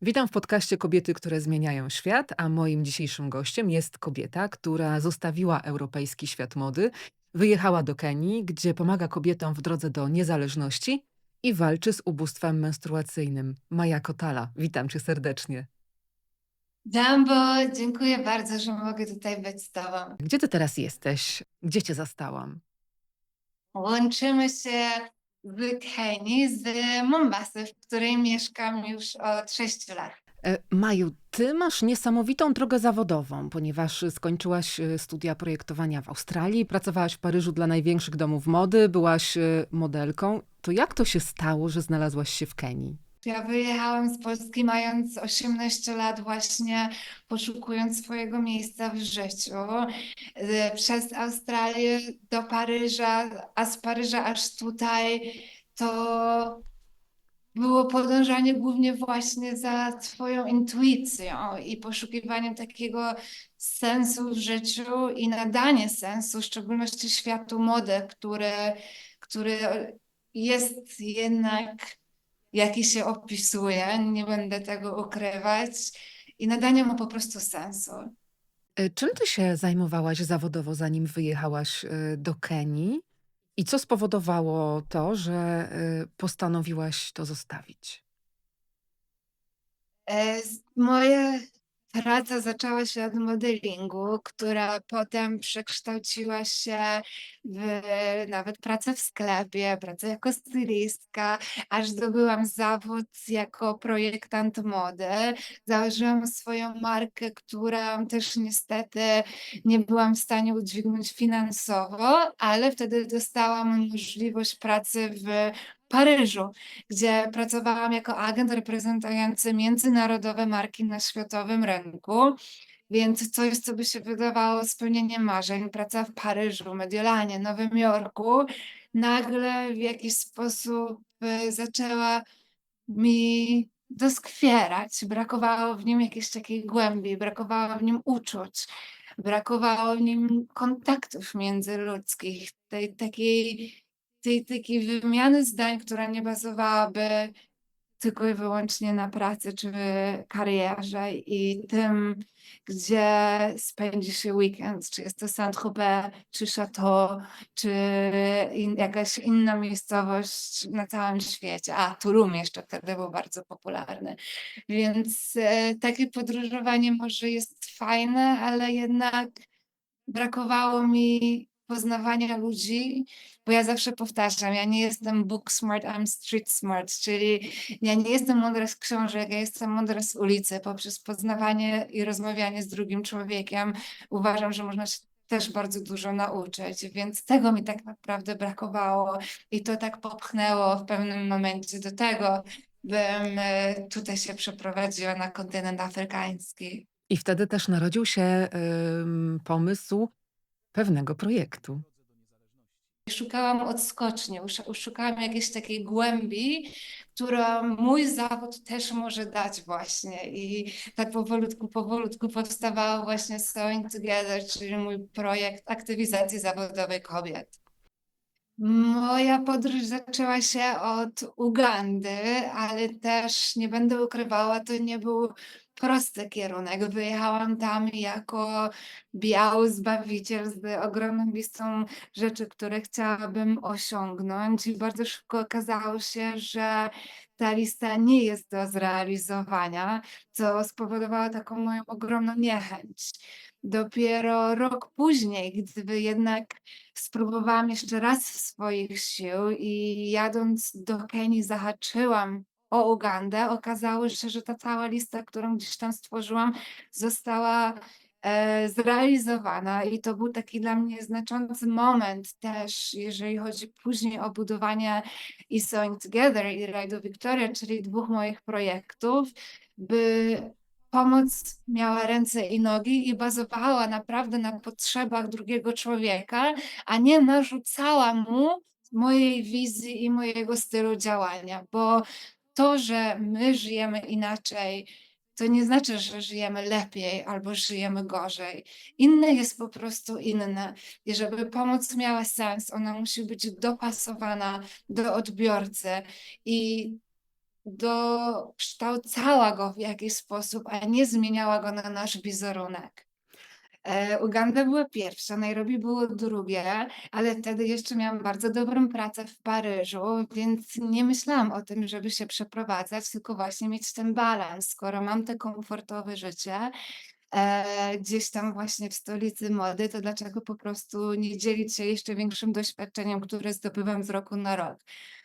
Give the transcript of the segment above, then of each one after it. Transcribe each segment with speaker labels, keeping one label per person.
Speaker 1: Witam w podcaście Kobiety, które zmieniają świat, a moim dzisiejszym gościem jest kobieta, która zostawiła europejski świat mody, wyjechała do Kenii, gdzie pomaga kobietom w drodze do niezależności i walczy z ubóstwem menstruacyjnym. Maja Kotala, witam cię serdecznie.
Speaker 2: Jumbo, dziękuję bardzo, że mogę tutaj być z Tobą.
Speaker 1: Gdzie ty teraz jesteś? Gdzie cię zastałam?
Speaker 2: Łączymy się w Kenii z Mombasy, w której mieszkam już od 6 lat.
Speaker 1: Maju, ty masz niesamowitą drogę zawodową, ponieważ skończyłaś studia projektowania w Australii, pracowałaś w Paryżu dla największych domów mody, byłaś modelką. To jak to się stało, że znalazłaś się w Kenii?
Speaker 2: Ja wyjechałam z Polski mając 18 lat, właśnie poszukując swojego miejsca w życiu. Przez Australię do Paryża, a z Paryża aż tutaj, to było podążanie głównie właśnie za swoją intuicją i poszukiwaniem takiego sensu w życiu i nadanie sensu, w szczególności światu mody, który jest jednak, jaki się opisuje, nie będę tego ukrywać, i nadanie mu po prostu sensu.
Speaker 1: Czym ty się zajmowałaś zawodowo, zanim wyjechałaś do Kenii? I co spowodowało to, że postanowiłaś to zostawić?
Speaker 2: Moja praca zaczęła się od modelingu, która potem przekształciła się w nawet pracę w sklepie, pracę jako stylistka, aż zdobyłam zawód jako projektant mody. Założyłam swoją markę, którą też niestety nie byłam w stanie udźwignąć finansowo, ale wtedy dostałam możliwość pracy w Paryżu, gdzie pracowałam jako agent reprezentujący międzynarodowe marki na światowym rynku, więc coś, co by się wydawało spełnieniem marzeń, praca w Paryżu, Mediolanie, Nowym Jorku, nagle w jakiś sposób zaczęła mi doskwierać. Brakowało w nim jakiejś takiej głębi, brakowało w nim uczuć, brakowało w nim kontaktów międzyludzkich, tej takiej wymiany zdań, która nie bazowałaby tylko i wyłącznie na pracy czy karierze i tym, gdzie spędzi się weekend, czy jest to Saint-Tropez, czy Château, czy jakaś inna miejscowość na całym świecie. A, Tulum jeszcze wtedy był bardzo popularny. Więc takie podróżowanie może jest fajne, ale jednak brakowało mi poznawania ludzi, bo ja zawsze powtarzam, ja nie jestem book smart, I'm street smart, czyli ja nie jestem mądra z książek, ja jestem mądra z ulicy. Poprzez poznawanie i rozmawianie z drugim człowiekiem uważam, że można się też bardzo dużo nauczyć, więc tego mi tak naprawdę brakowało i to tak popchnęło w pewnym momencie do tego, bym tutaj się przeprowadziła na kontynent afrykański.
Speaker 1: I wtedy też narodził się pomysł pewnego projektu.
Speaker 2: Szukałam odskoczni, szukałam jakiejś takiej głębi, którą mój zawód też może dać właśnie. I tak powolutku powstawało właśnie Sewing Together, czyli mój projekt aktywizacji zawodowej kobiet. Moja podróż zaczęła się od Ugandy, ale też nie będę ukrywała, to nie był prosty kierunek. Wyjechałam tam jako biały zbawiciel z ogromną listą rzeczy, które chciałabym osiągnąć, i bardzo szybko okazało się, że ta lista nie jest do zrealizowania, co spowodowało taką moją ogromną niechęć. Dopiero rok później, gdy jednak spróbowałam jeszcze raz swoich sił i jadąc do Kenii zahaczyłam o Ugandę, okazało się, że ta cała lista, którą gdzieś tam stworzyłam, została zrealizowana, i to był taki dla mnie znaczący moment też, jeżeli chodzi później o budowanie i Sewing Together i Rajdu Victoria, czyli dwóch moich projektów, by pomoc miała ręce i nogi i bazowała naprawdę na potrzebach drugiego człowieka, a nie narzucała mu mojej wizji i mojego stylu działania, bo to, że my żyjemy inaczej, to nie znaczy, że żyjemy lepiej albo żyjemy gorzej. Inne jest po prostu inne. I żeby pomoc miała sens, ona musi być dopasowana do odbiorcy. I dokształcała go w jakiś sposób, a nie zmieniała go na nasz wizerunek. Uganda była pierwsza, Nairobi było drugie, ale wtedy jeszcze miałam bardzo dobrą pracę w Paryżu, więc nie myślałam o tym, żeby się przeprowadzać, tylko właśnie mieć ten balans. Skoro mam te komfortowe życie, gdzieś tam właśnie w stolicy mody, to dlaczego po prostu nie dzielić się jeszcze większym doświadczeniem, które zdobywam z roku na rok.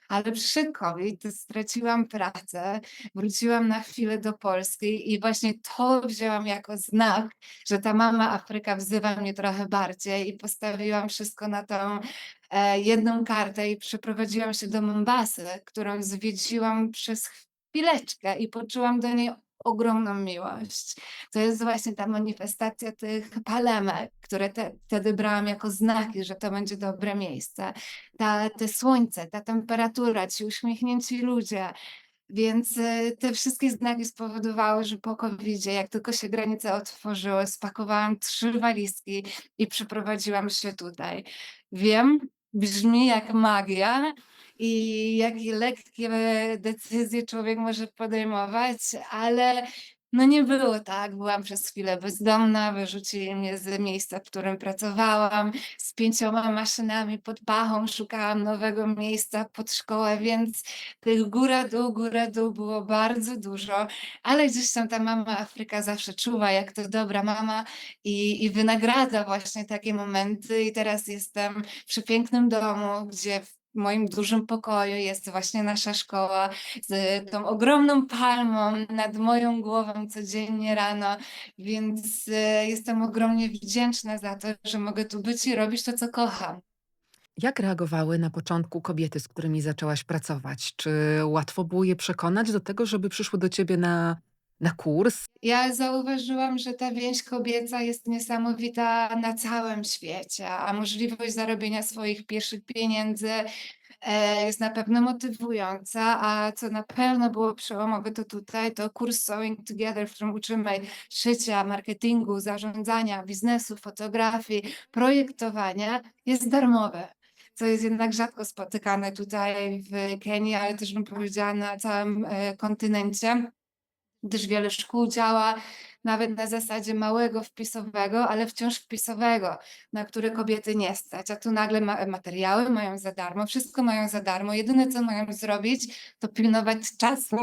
Speaker 2: Ale przyszedł COVID, straciłam pracę, wróciłam na chwilę do Polski i właśnie to wzięłam jako znak, że ta mama Afryka wzywa mnie trochę bardziej i postawiłam wszystko na tą jedną kartę i przeprowadziłam się do Mombasy, którą zwiedziłam przez chwileczkę i poczułam do niej ogromną miłość. To jest właśnie ta manifestacja tych palemek, które wtedy brałam jako znaki, że to będzie dobre miejsce. Te słońce, ta temperatura, ci uśmiechnięci ludzie. Więc te wszystkie znaki spowodowały, że po covidzie, jak tylko się granice otworzyły, spakowałam 3 walizki i przeprowadziłam się tutaj. Wiem, brzmi jak magia i jakie lekkie decyzje człowiek może podejmować, ale no nie było tak. Byłam przez chwilę bezdomna, wyrzucili mnie z miejsca, w którym pracowałam, z 5 maszynami pod pachą, szukałam nowego miejsca pod szkołę, więc tych góra, dół było bardzo dużo, ale gdzieś tam ta mama Afryka zawsze czuwa, jak to dobra mama i wynagradza właśnie takie momenty. I teraz jestem w przepięknym domu, gdzie w moim dużym pokoju jest właśnie nasza szkoła z tą ogromną palmą nad moją głową codziennie rano, więc jestem ogromnie wdzięczna za to, że mogę tu być i robić to, co kocham.
Speaker 1: Jak reagowały na początku kobiety, z którymi zaczęłaś pracować? Czy łatwo było je przekonać do tego, żeby przyszły do ciebie na kurs?
Speaker 2: Ja zauważyłam, że ta więź kobieca jest niesamowita na całym świecie, a możliwość zarobienia swoich pierwszych pieniędzy, jest na pewno motywująca, a co na pewno było przełomowe, to tutaj to kurs Sewing Together, w którym uczymy szycia, marketingu, zarządzania, biznesu, fotografii, projektowania, jest darmowy. Co jest jednak rzadko spotykane tutaj w Kenii, ale też bym powiedziała na całym, kontynencie, gdyż wiele szkół działa nawet na zasadzie małego wpisowego, ale wciąż wpisowego, na które kobiety nie stać. A tu nagle materiały mają za darmo, wszystko mają za darmo. Jedyne, co mają zrobić, to pilnować czasu,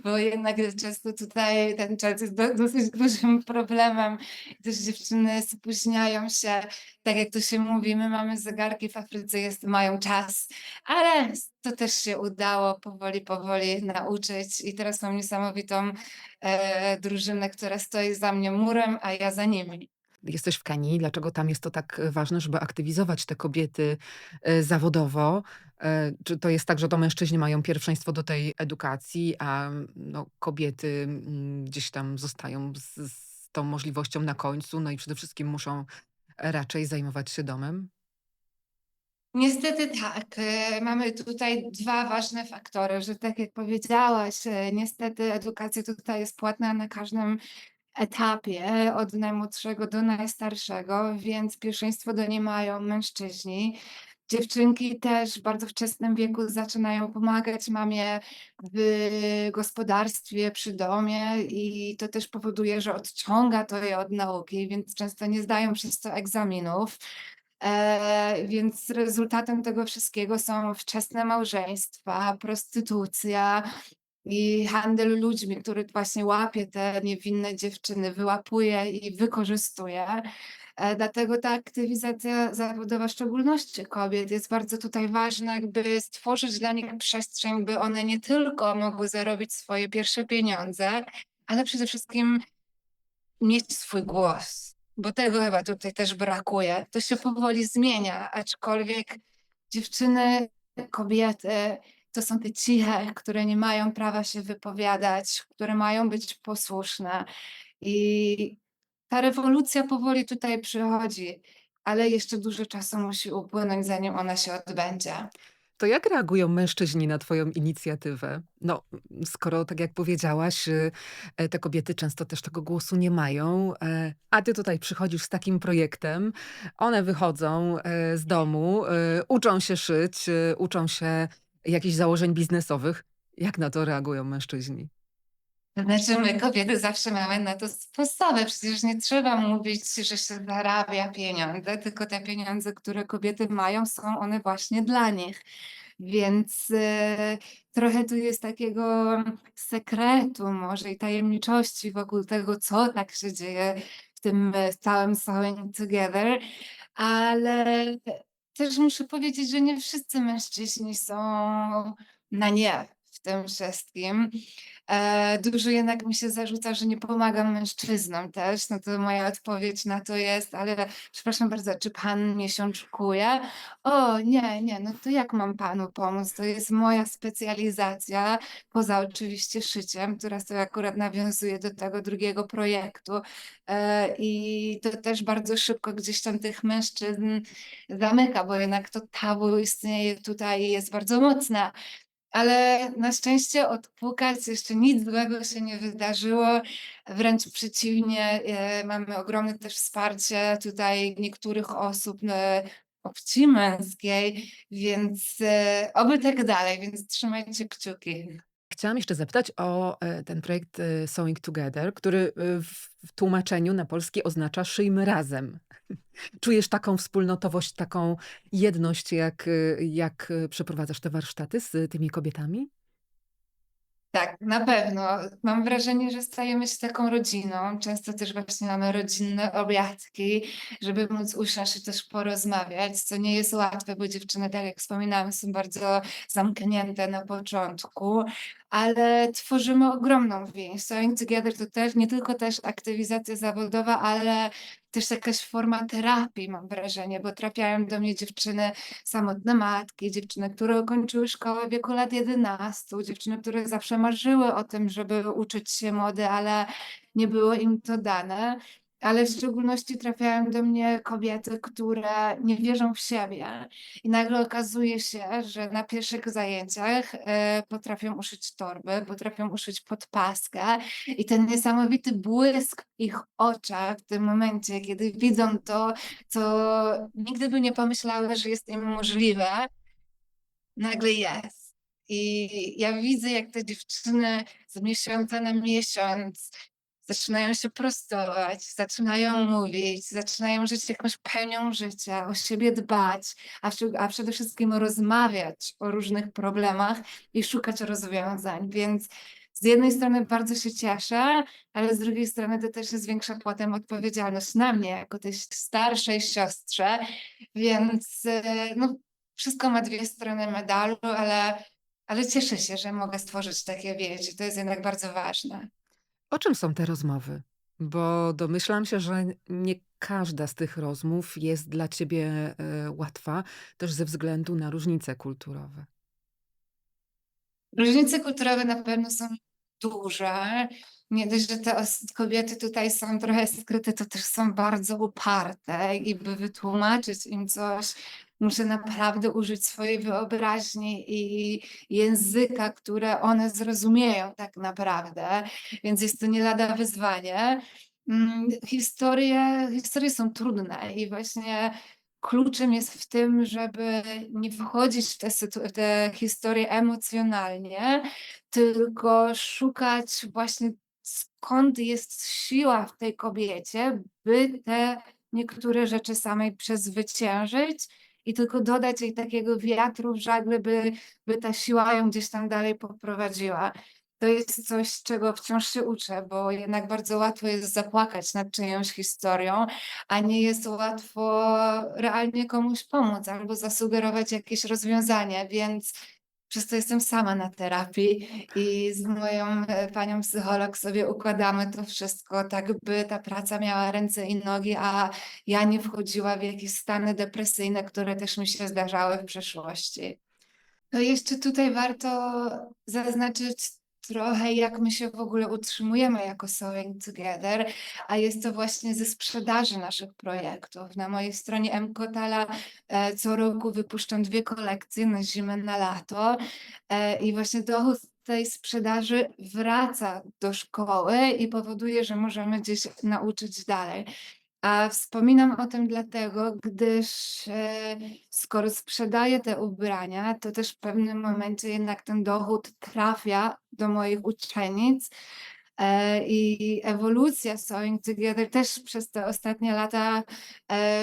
Speaker 2: bo jednak często tutaj ten czas jest dosyć dużym problemem. Też dziewczyny spóźniają się. Tak jak to się mówi, my mamy zegarki, w Afryce mają czas, ale to też się udało powoli nauczyć i teraz mam niesamowitą drużynę, która stoi za mnie murem, a ja za nimi.
Speaker 1: Jesteś w Kenii, dlaczego tam jest to tak ważne, żeby aktywizować te kobiety zawodowo? Czy to jest tak, że to mężczyźni mają pierwszeństwo do tej edukacji, a no, kobiety gdzieś tam zostają z tą możliwością na końcu, no i przede wszystkim muszą raczej zajmować się domem?
Speaker 2: Niestety tak. Mamy tutaj 2 ważne faktory, że tak jak powiedziałaś, niestety edukacja tutaj jest płatna na każdym etapie, od najmłodszego do najstarszego, więc pierwszeństwo do niej mają mężczyźni. Dziewczynki też w bardzo wczesnym wieku zaczynają pomagać mamie w gospodarstwie, przy domie i to też powoduje, że odciąga to je od nauki, więc często nie zdają przez to egzaminów. Więc rezultatem tego wszystkiego są wczesne małżeństwa, prostytucja i handel ludźmi, który właśnie łapie te niewinne dziewczyny, wyłapuje i wykorzystuje. Dlatego ta aktywizacja zawodowa, w szczególności kobiet, jest bardzo tutaj ważna, jakby stworzyć dla nich przestrzeń, by one nie tylko mogły zarobić swoje pierwsze pieniądze, ale przede wszystkim mieć swój głos, bo tego chyba tutaj też brakuje. To się powoli zmienia, aczkolwiek dziewczyny, kobiety to są te ciche, które nie mają prawa się wypowiadać, które mają być posłuszne. I ta rewolucja powoli tutaj przychodzi, ale jeszcze dużo czasu musi upłynąć, zanim ona się odbędzie.
Speaker 1: To jak reagują mężczyźni na twoją inicjatywę? No, skoro tak jak powiedziałaś, te kobiety często też tego głosu nie mają, a ty tutaj przychodzisz z takim projektem, one wychodzą, z domu, uczą się szyć, uczą się jakichś założeń biznesowych. Jak na to reagują mężczyźni?
Speaker 2: To znaczy, my kobiety zawsze mamy na to sposoby. Przecież nie trzeba mówić, że się zarabia pieniądze, tylko te pieniądze, które kobiety mają, są one właśnie dla nich. Więc trochę tu jest takiego sekretu może i tajemniczości wokół tego, co tak się dzieje w tym całym Sewing Together, ale też muszę powiedzieć, że nie wszyscy mężczyźni są na nie w tym wszystkim. Dużo jednak mi się zarzuca, że nie pomagam mężczyznom też. No to moja odpowiedź na to jest: „Ale przepraszam bardzo, czy pan miesiączkuje?” „O, nie, nie, no to jak mam panu pomóc? To jest moja specjalizacja, poza oczywiście szyciem”, która sobie akurat nawiązuje do tego drugiego projektu. I to też bardzo szybko gdzieś tam tych mężczyzn zamyka, bo jednak to tabu istnieje tutaj i jest bardzo mocne. Ale na szczęście odpukać jeszcze nic złego się nie wydarzyło, wręcz przeciwnie, mamy ogromne też wsparcie tutaj niektórych osób, płci męskiej, więc, oby tak dalej, więc trzymajcie kciuki.
Speaker 1: Chciałam jeszcze zapytać o, ten projekt, Sewing Together, który, w tłumaczeniu na polski oznacza „szyjmy razem”. Czujesz taką wspólnotowość, taką jedność, jak przeprowadzasz te warsztaty z tymi kobietami?
Speaker 2: Tak, na pewno. Mam wrażenie, że stajemy się taką rodziną. Często też właśnie mamy rodzinne obiadki, żeby móc usiąść i też porozmawiać, co nie jest łatwe, bo dziewczyny, tak jak wspominałam, są bardzo zamknięte na początku, ale tworzymy ogromną więź. Sewing Together to też nie tylko też aktywizacja zawodowa, ale też jakaś forma terapii, mam wrażenie, bo trafiają do mnie dziewczyny samotne matki, dziewczyny, które ukończyły szkołę w wieku lat 11, dziewczyny, które zawsze marzyły o tym, żeby uczyć się mody, ale nie było im to dane. Ale w szczególności trafiają do mnie kobiety, które nie wierzą w siebie i nagle okazuje się, że na pierwszych zajęciach, potrafią uszyć torby, potrafią uszyć podpaskę i ten niesamowity błysk w ich oczach w tym momencie, kiedy widzą to, co nigdy by nie pomyślały, że jest im możliwe, nagle jest. I ja widzę, jak te dziewczyny z miesiąca na miesiąc zaczynają się prostować, zaczynają mówić, zaczynają żyć jakąś pełnią życia, o siebie dbać, a przede wszystkim rozmawiać o różnych problemach i szukać rozwiązań. Więc z jednej strony bardzo się cieszę, ale z drugiej strony to też jest większa potem odpowiedzialność na mnie, jako tej starszej siostrze, więc, no, wszystko ma dwie strony medalu, ale cieszę się, że mogę stworzyć takie więzi. To jest jednak bardzo ważne.
Speaker 1: O czym są te rozmowy? Bo domyślam się, że nie każda z tych rozmów jest dla ciebie, łatwa, też ze względu na różnice kulturowe.
Speaker 2: Różnice kulturowe na pewno są duże. Nie dość, że te kobiety tutaj są trochę skryte, to też są bardzo uparte i by wytłumaczyć im coś, muszę naprawdę użyć swojej wyobraźni i języka, które one zrozumieją tak naprawdę, więc jest to nie lada wyzwanie. Historie są trudne i właśnie kluczem jest w tym, żeby nie wchodzić w te historie emocjonalnie, tylko szukać właśnie, skąd jest siła w tej kobiecie, by te niektóre rzeczy samej przezwyciężyć i tylko dodać jej takiego wiatru w żagle, by ta siła ją gdzieś tam dalej poprowadziła. To jest coś, czego wciąż się uczę, bo jednak bardzo łatwo jest zapłakać nad czyjąś historią, a nie jest łatwo realnie komuś pomóc albo zasugerować jakieś rozwiązanie, więc przez to jestem sama na terapii i z moją, panią psycholog sobie układamy to wszystko tak, by ta praca miała ręce i nogi, a ja nie wchodziła w jakieś stany depresyjne, które też mi się zdarzały w przeszłości. No i jeszcze tutaj warto zaznaczyć trochę, jak my się w ogóle utrzymujemy jako Sewing Together, a jest to właśnie ze sprzedaży naszych projektów. Na mojej stronie mkotala co roku wypuszczam 2 kolekcje na zimę, na lato, i właśnie dochód z tej sprzedaży wraca do szkoły i powoduje, że możemy gdzieś nauczyć dalej. A wspominam o tym dlatego, gdyż, skoro sprzedaję te ubrania, to też w pewnym momencie jednak ten dochód trafia do moich uczennic, i ewolucja Sewing Together też przez te ostatnie lata,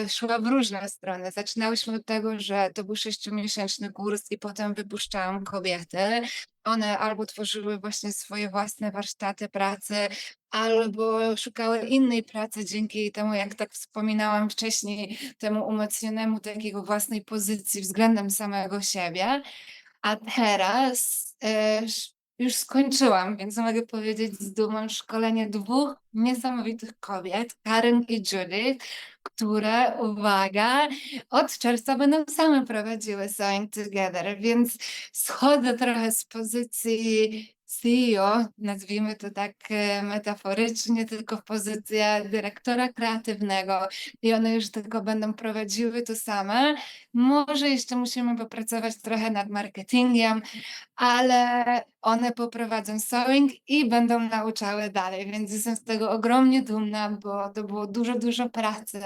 Speaker 2: szła w różne strony. Zaczynałyśmy od tego, że to był 6-miesięczny kurs i potem wypuszczałam kobiety. One albo tworzyły właśnie swoje własne warsztaty pracy, albo szukały innej pracy dzięki temu, jak tak wspominałam wcześniej, temu umocnionemu takiego własnej pozycji względem samego siebie. A teraz, już skończyłam, więc mogę powiedzieć z dumą szkolenie 2 niesamowitych kobiet, Karen i Judith, które, uwaga, od czerwca będą same prowadziły Sewing Together, więc schodzę trochę z pozycji CEO, nazwijmy to tak, metaforycznie, tylko w pozycję dyrektora kreatywnego i one już tylko będą prowadziły to same. Może jeszcze musimy popracować trochę nad marketingiem, ale one poprowadzą sewing i będą nauczały dalej, więc jestem z tego ogromnie dumna, bo to było dużo, dużo pracy,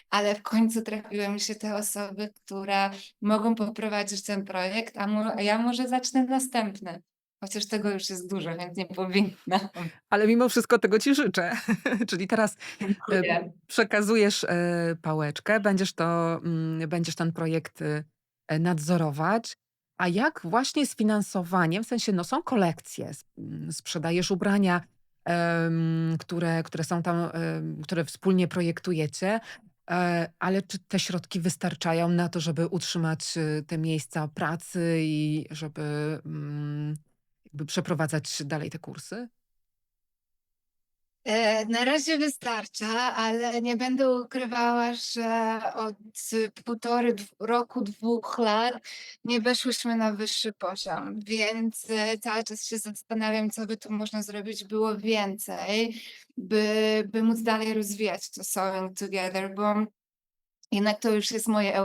Speaker 2: ale w końcu trafiły mi się te osoby, które mogą poprowadzić ten projekt, a ja może zacznę następny. Chociaż tego już jest dużo, więc nie powinnam.
Speaker 1: Ale mimo wszystko tego ci życzę. Czyli teraz, e,
Speaker 2: Dziękuję.
Speaker 1: przekazujesz, pałeczkę, będziesz ten projekt, nadzorować. A jak właśnie z finansowaniem? W sensie, no są kolekcje, sprzedajesz ubrania, które są tam, które wspólnie projektujecie, ale czy te środki wystarczają na to, żeby utrzymać, te miejsca pracy i żeby, jakby przeprowadzać dalej te kursy?
Speaker 2: Na razie wystarcza, ale nie będę ukrywała, że od 1,5 roku, 2 lat nie weszłyśmy na wyższy poziom, więc, cały czas się zastanawiam, co by tu można zrobić było więcej, by móc dalej rozwijać to Sewing Together, bo jednak to już jest moje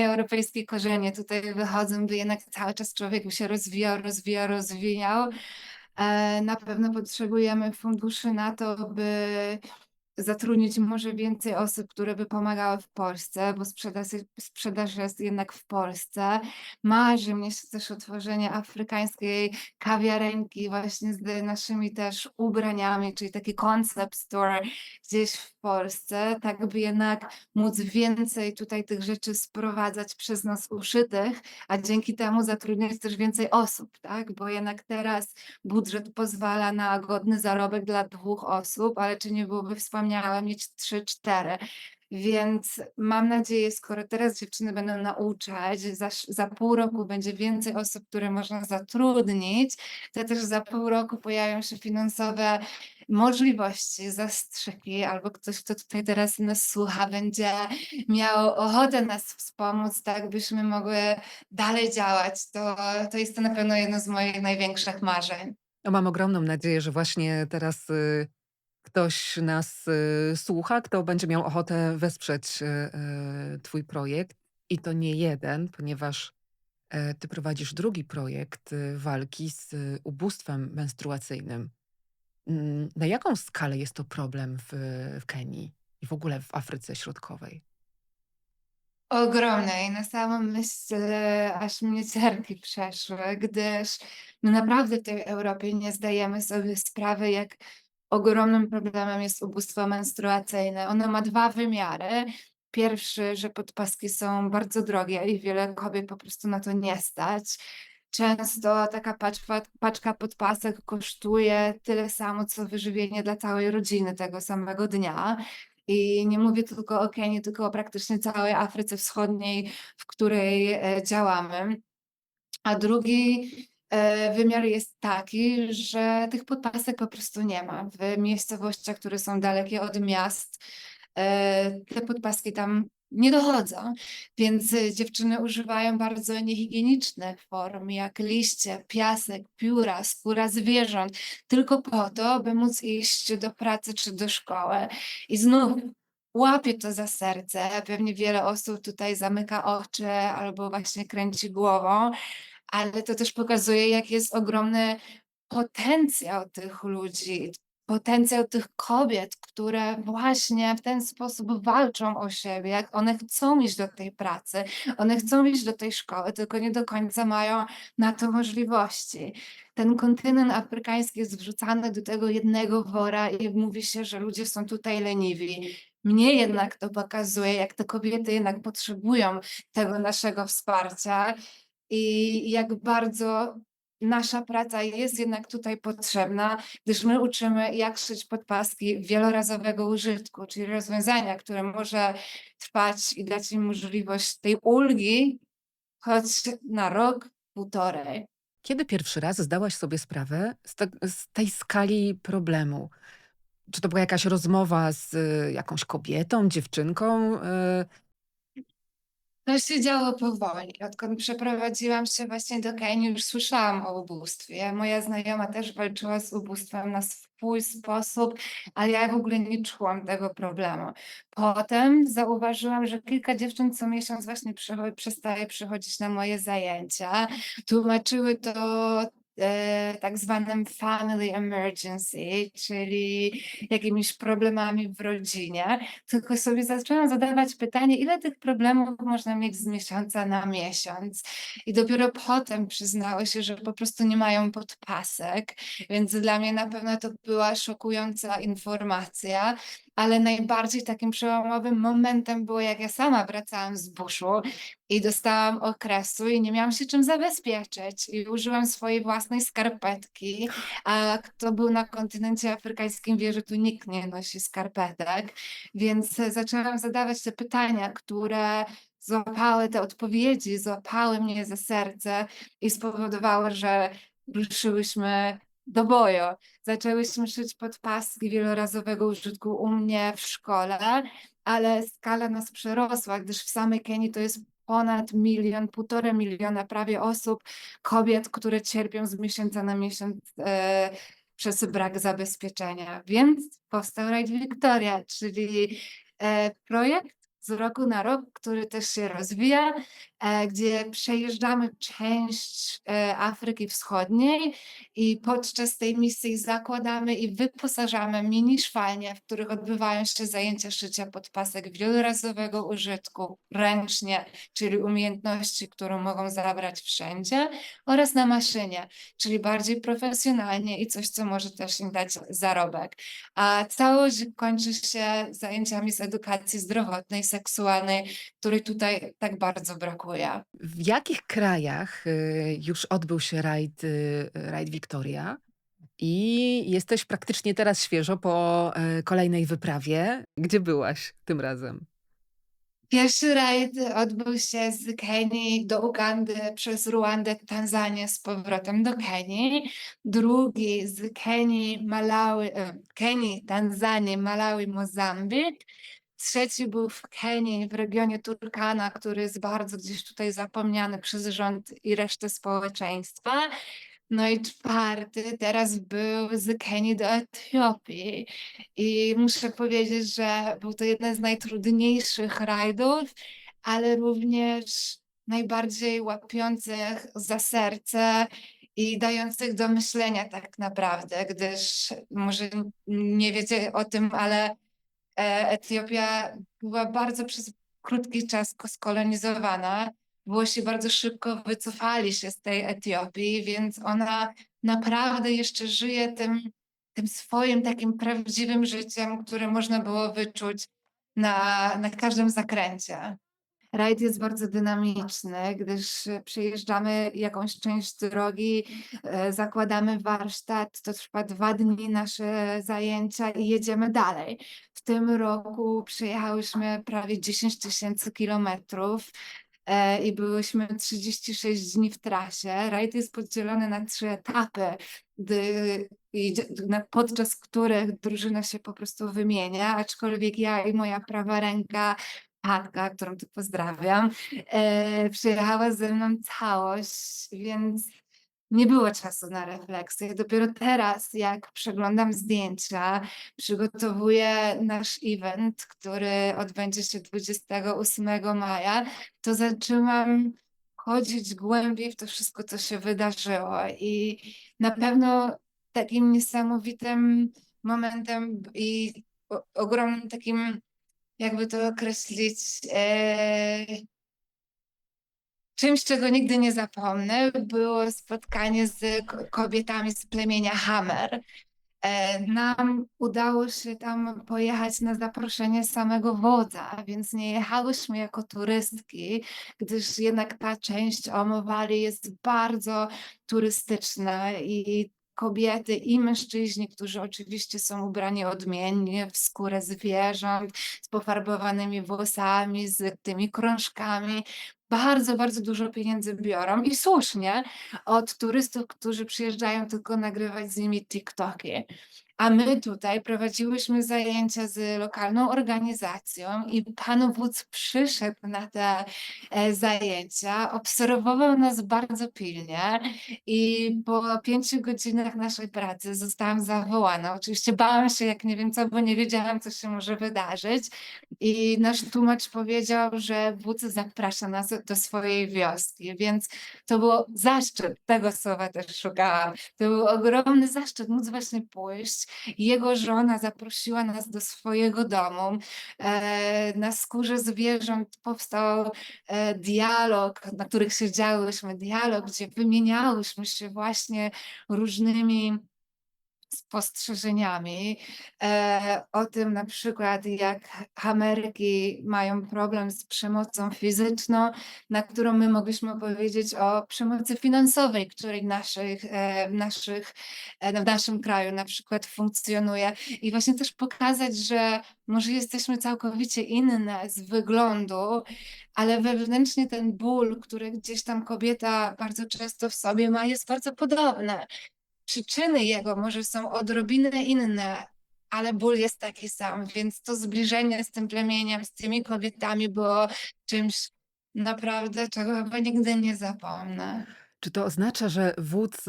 Speaker 2: europejskie korzenie tutaj wychodzą, by jednak cały czas człowiek się rozwijał, rozwijał, rozwijał. Na pewno potrzebujemy funduszy na to, by zatrudnić może więcej osób, które by pomagały w Polsce, bo sprzedaż jest jednak w Polsce. Marzy mnie się też otworzenie afrykańskiej kawiarenki właśnie z naszymi też ubraniami, czyli taki concept store gdzieś w Polsce, tak by jednak móc więcej tutaj tych rzeczy sprowadzać przez nas uszytych, a dzięki temu zatrudniać też więcej osób, tak? Bo jednak teraz budżet pozwala na godny zarobek dla 2 osób, ale czy nie byłoby wspaniałe mieć 3, 4? Więc mam nadzieję, skoro teraz dziewczyny będą nauczać, za pół roku będzie więcej osób, które można zatrudnić, to też za pół roku pojawią się finansowe możliwości, zastrzyki, albo ktoś, kto tutaj teraz nas słucha, będzie miał ochotę nas wspomóc, tak byśmy mogły dalej działać. To jest to na pewno jedno z moich największych marzeń.
Speaker 1: No, mam ogromną nadzieję, że właśnie teraz, ktoś nas, słucha, kto będzie miał ochotę wesprzeć, twój projekt i to nie jeden, ponieważ, ty prowadzisz drugi projekt, walki z ubóstwem menstruacyjnym. Na jaką skalę jest to problem w Kenii i w ogóle w Afryce Środkowej?
Speaker 2: Ogromnej, na samą myśl, aż mnie ciarki przeszły, gdyż my naprawdę w tej Europie nie zdajemy sobie sprawy, jak ogromnym problemem jest ubóstwo menstruacyjne. Ono ma 2 wymiary. Pierwszy, że podpaski są bardzo drogie i wiele kobiet po prostu na to nie stać. Często taka paczka podpasek kosztuje tyle samo, co wyżywienie dla całej rodziny tego samego dnia. I nie mówię tylko o Kenii, tylko o praktycznie całej Afryce Wschodniej, w której, działamy. A drugi, wymiar jest taki, że tych podpasek po prostu nie ma. W miejscowościach, które są dalekie od miast, te podpaski tam nie dochodzą, więc, dziewczyny używają bardzo niehigienicznych form, jak liście, piasek, pióra, skóra zwierząt, tylko po to, by móc iść do pracy czy do szkoły. I znów łapię to za serce. Pewnie wiele osób tutaj zamyka oczy albo właśnie kręci głową, ale to też pokazuje, jak jest ogromny potencjał tych ludzi. potencjał tych kobiet, które właśnie w ten sposób walczą o siebie, jak one chcą iść do tej pracy, one chcą iść do tej szkoły, tylko nie do końca mają na to możliwości. Ten kontynent afrykański jest wrzucany do tego jednego wora i mówi się, że ludzie są tutaj leniwi. Mnie jednak to pokazuje, jak te kobiety jednak potrzebują tego naszego wsparcia i jak bardzo nasza praca jest jednak tutaj potrzebna, gdyż my uczymy, jak szyć podpaski wielorazowego użytku, czyli rozwiązania, które może trwać i dać im możliwość tej ulgi, choć na rok, półtorej.
Speaker 1: Kiedy pierwszy raz zdałaś sobie sprawę z tej skali problemu? Czy to była jakaś rozmowa z jakąś kobietą, dziewczynką?
Speaker 2: To się działo powoli. Odkąd przeprowadziłam się właśnie do Kenii, już słyszałam o ubóstwie. Moja znajoma też walczyła z ubóstwem na swój sposób, ale ja w ogóle nie czułam tego problemu. Potem zauważyłam, że kilka dziewczyn co miesiąc właśnie przestaje przychodzić na moje zajęcia. Tłumaczyły to tak zwanym family emergency, czyli jakimiś problemami w rodzinie. Tylko sobie zaczęłam zadawać pytanie, ile tych problemów można mieć z miesiąca na miesiąc. I dopiero potem przyznały się, że po prostu nie mają podpasek, więc dla mnie na pewno to była szokująca informacja, ale najbardziej takim przełomowym momentem było, jak ja sama wracałam z buszu i dostałam okresu i nie miałam się czym zabezpieczyć i użyłam swojej własnej skarpetki, a kto był na kontynencie afrykańskim wie, że tu nikt nie nosi skarpetek. Więc zaczęłam zadawać te pytania, które złapały te odpowiedzi, złapały mnie za serce i spowodowały, że ruszyłyśmy do boju. Zaczęłyśmy szyć podpaski wielorazowego użytku u mnie w szkole, ale skala nas przerosła, gdyż w samej Kenii to jest ponad 1 000 000, 1,5 miliona prawie osób, kobiet, które cierpią z miesiąca na miesiąc przez brak zabezpieczenia. Więc powstał Rajd Wiktoria, czyli projekt z roku na rok, który też się rozwija, gdzie przejeżdżamy część Afryki Wschodniej i podczas tej misji zakładamy i wyposażamy mini szwalnie, w których odbywają się zajęcia szycia podpasek wielorazowego użytku ręcznie, czyli umiejętności, którą mogą zabrać wszędzie, oraz na maszynie, czyli bardziej profesjonalnie i coś, co może też im dać zarobek. A całość kończy się zajęciami z edukacji zdrowotnej, seksualnej, której tutaj tak bardzo brakuje.
Speaker 1: W jakich krajach już odbył się rajd Wiktoria? I jesteś praktycznie teraz świeżo po kolejnej wyprawie. Gdzie byłaś tym razem?
Speaker 2: Pierwszy rajd odbył się z Kenii do Ugandy, przez Ruandę, Tanzanię z powrotem do Kenii. Drugi z Kenii, Tanzanii, Malawi, Mozambik. Trzeci był w Kenii, w regionie Turkana, który jest bardzo gdzieś tutaj zapomniany przez rząd i resztę społeczeństwa. No i czwarty teraz był z Kenii do Etiopii. I muszę powiedzieć, że był to jeden z najtrudniejszych rajdów, ale również najbardziej łapiących za serce i dających do myślenia tak naprawdę, gdyż może nie wiecie o tym, ale Etiopia była bardzo przez krótki czas skolonizowana. Włosi bardzo szybko wycofali się z tej Etiopii, więc ona naprawdę jeszcze żyje tym swoim takim prawdziwym życiem, które można było wyczuć na każdym zakręcie. Rajd jest bardzo dynamiczny, gdyż przejeżdżamy jakąś część drogi, zakładamy warsztat, to trwa 2 dni nasze zajęcia i jedziemy dalej. W tym roku przejechałyśmy prawie 10 000 kilometrów i byłyśmy 36 dni w trasie. Rajd jest podzielony na 3 etapy, podczas których drużyna się po prostu wymienia, aczkolwiek ja i moja prawa ręka Patka, którą tu pozdrawiam, przyjechała ze mną całość, więc nie było czasu na refleksję. Dopiero teraz, jak przeglądam zdjęcia, przygotowuję nasz event, który odbędzie się 28 maja, to zaczęłam chodzić głębiej w to wszystko, co się wydarzyło. I na pewno takim niesamowitym momentem i ogromnym takim, jakby to określić, czymś, czego nigdy nie zapomnę, było spotkanie z kobietami z plemienia Hamer. Nam udało się tam pojechać na zaproszenie samego wodza, więc nie jechałyśmy jako turystki, gdyż jednak ta część Omowali jest bardzo turystyczna i kobiety i mężczyźni, którzy oczywiście są ubrani odmiennie w skórę zwierząt, z pofarbowanymi włosami, z tymi krążkami, bardzo, bardzo dużo pieniędzy biorą i słusznie od turystów, którzy przyjeżdżają tylko nagrywać z nimi TikToki. A my tutaj prowadziłyśmy zajęcia z lokalną organizacją i pan wódz przyszedł na te zajęcia, obserwował nas bardzo pilnie i po 5 godzinach naszej pracy zostałam zawołana. Oczywiście bałam się jak nie wiem co, bo nie wiedziałam, co się może wydarzyć. I nasz tłumacz powiedział, że wódz zaprasza nas do swojej wioski, więc to było zaszczyt, tego słowa też szukałam. To był ogromny zaszczyt móc właśnie pójść. Jego żona zaprosiła nas do swojego domu. Na skórze zwierząt powstał dialog, na których siedziałyśmy, dialog, gdzie wymieniałyśmy się właśnie różnymi spostrzeżeniami o tym na przykład, jak Hamerki mają problem z przemocą fizyczną, na którą my mogliśmy opowiedzieć o przemocy finansowej, której w naszym kraju na przykład funkcjonuje. I właśnie też pokazać, że może jesteśmy całkowicie inne z wyglądu, ale wewnętrznie ten ból, który gdzieś tam kobieta bardzo często w sobie ma, jest bardzo podobny. Przyczyny jego może są odrobinę inne, ale ból jest taki sam, więc to zbliżenie z tym plemieniem, z tymi kobietami było czymś naprawdę, czego chyba nigdy nie zapomnę.
Speaker 1: Czy to oznacza, że wódz,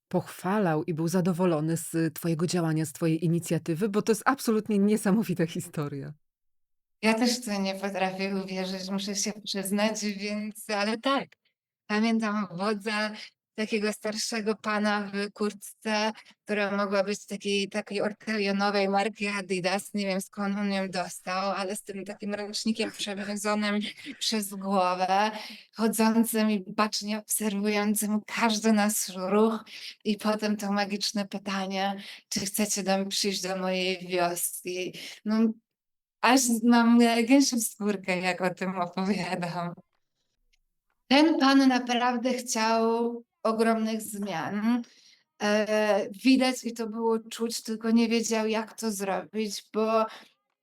Speaker 1: pochwalał i był zadowolony z twojego działania, z twojej inicjatywy? Bo to jest absolutnie niesamowita historia.
Speaker 2: Ja też w to nie potrafię uwierzyć, muszę się przyznać, więc, ale tak. Pamiętam wodza, takiego starszego pana w kurtce, która mogła być takiej orkelionowej marki Adidas. Nie wiem skąd on ją dostał, ale z tym takim ręcznikiem przewiązanym przez głowę, chodzącym i bacznie obserwującym każdy nasz ruch i potem to magiczne pytanie, czy chcecie przyjść do mojej wioski? No, aż mam gęsią skórkę, jak o tym opowiadam. Ten pan naprawdę chciał ogromnych zmian. Widać i to było czuć, tylko nie wiedział, jak to zrobić, bo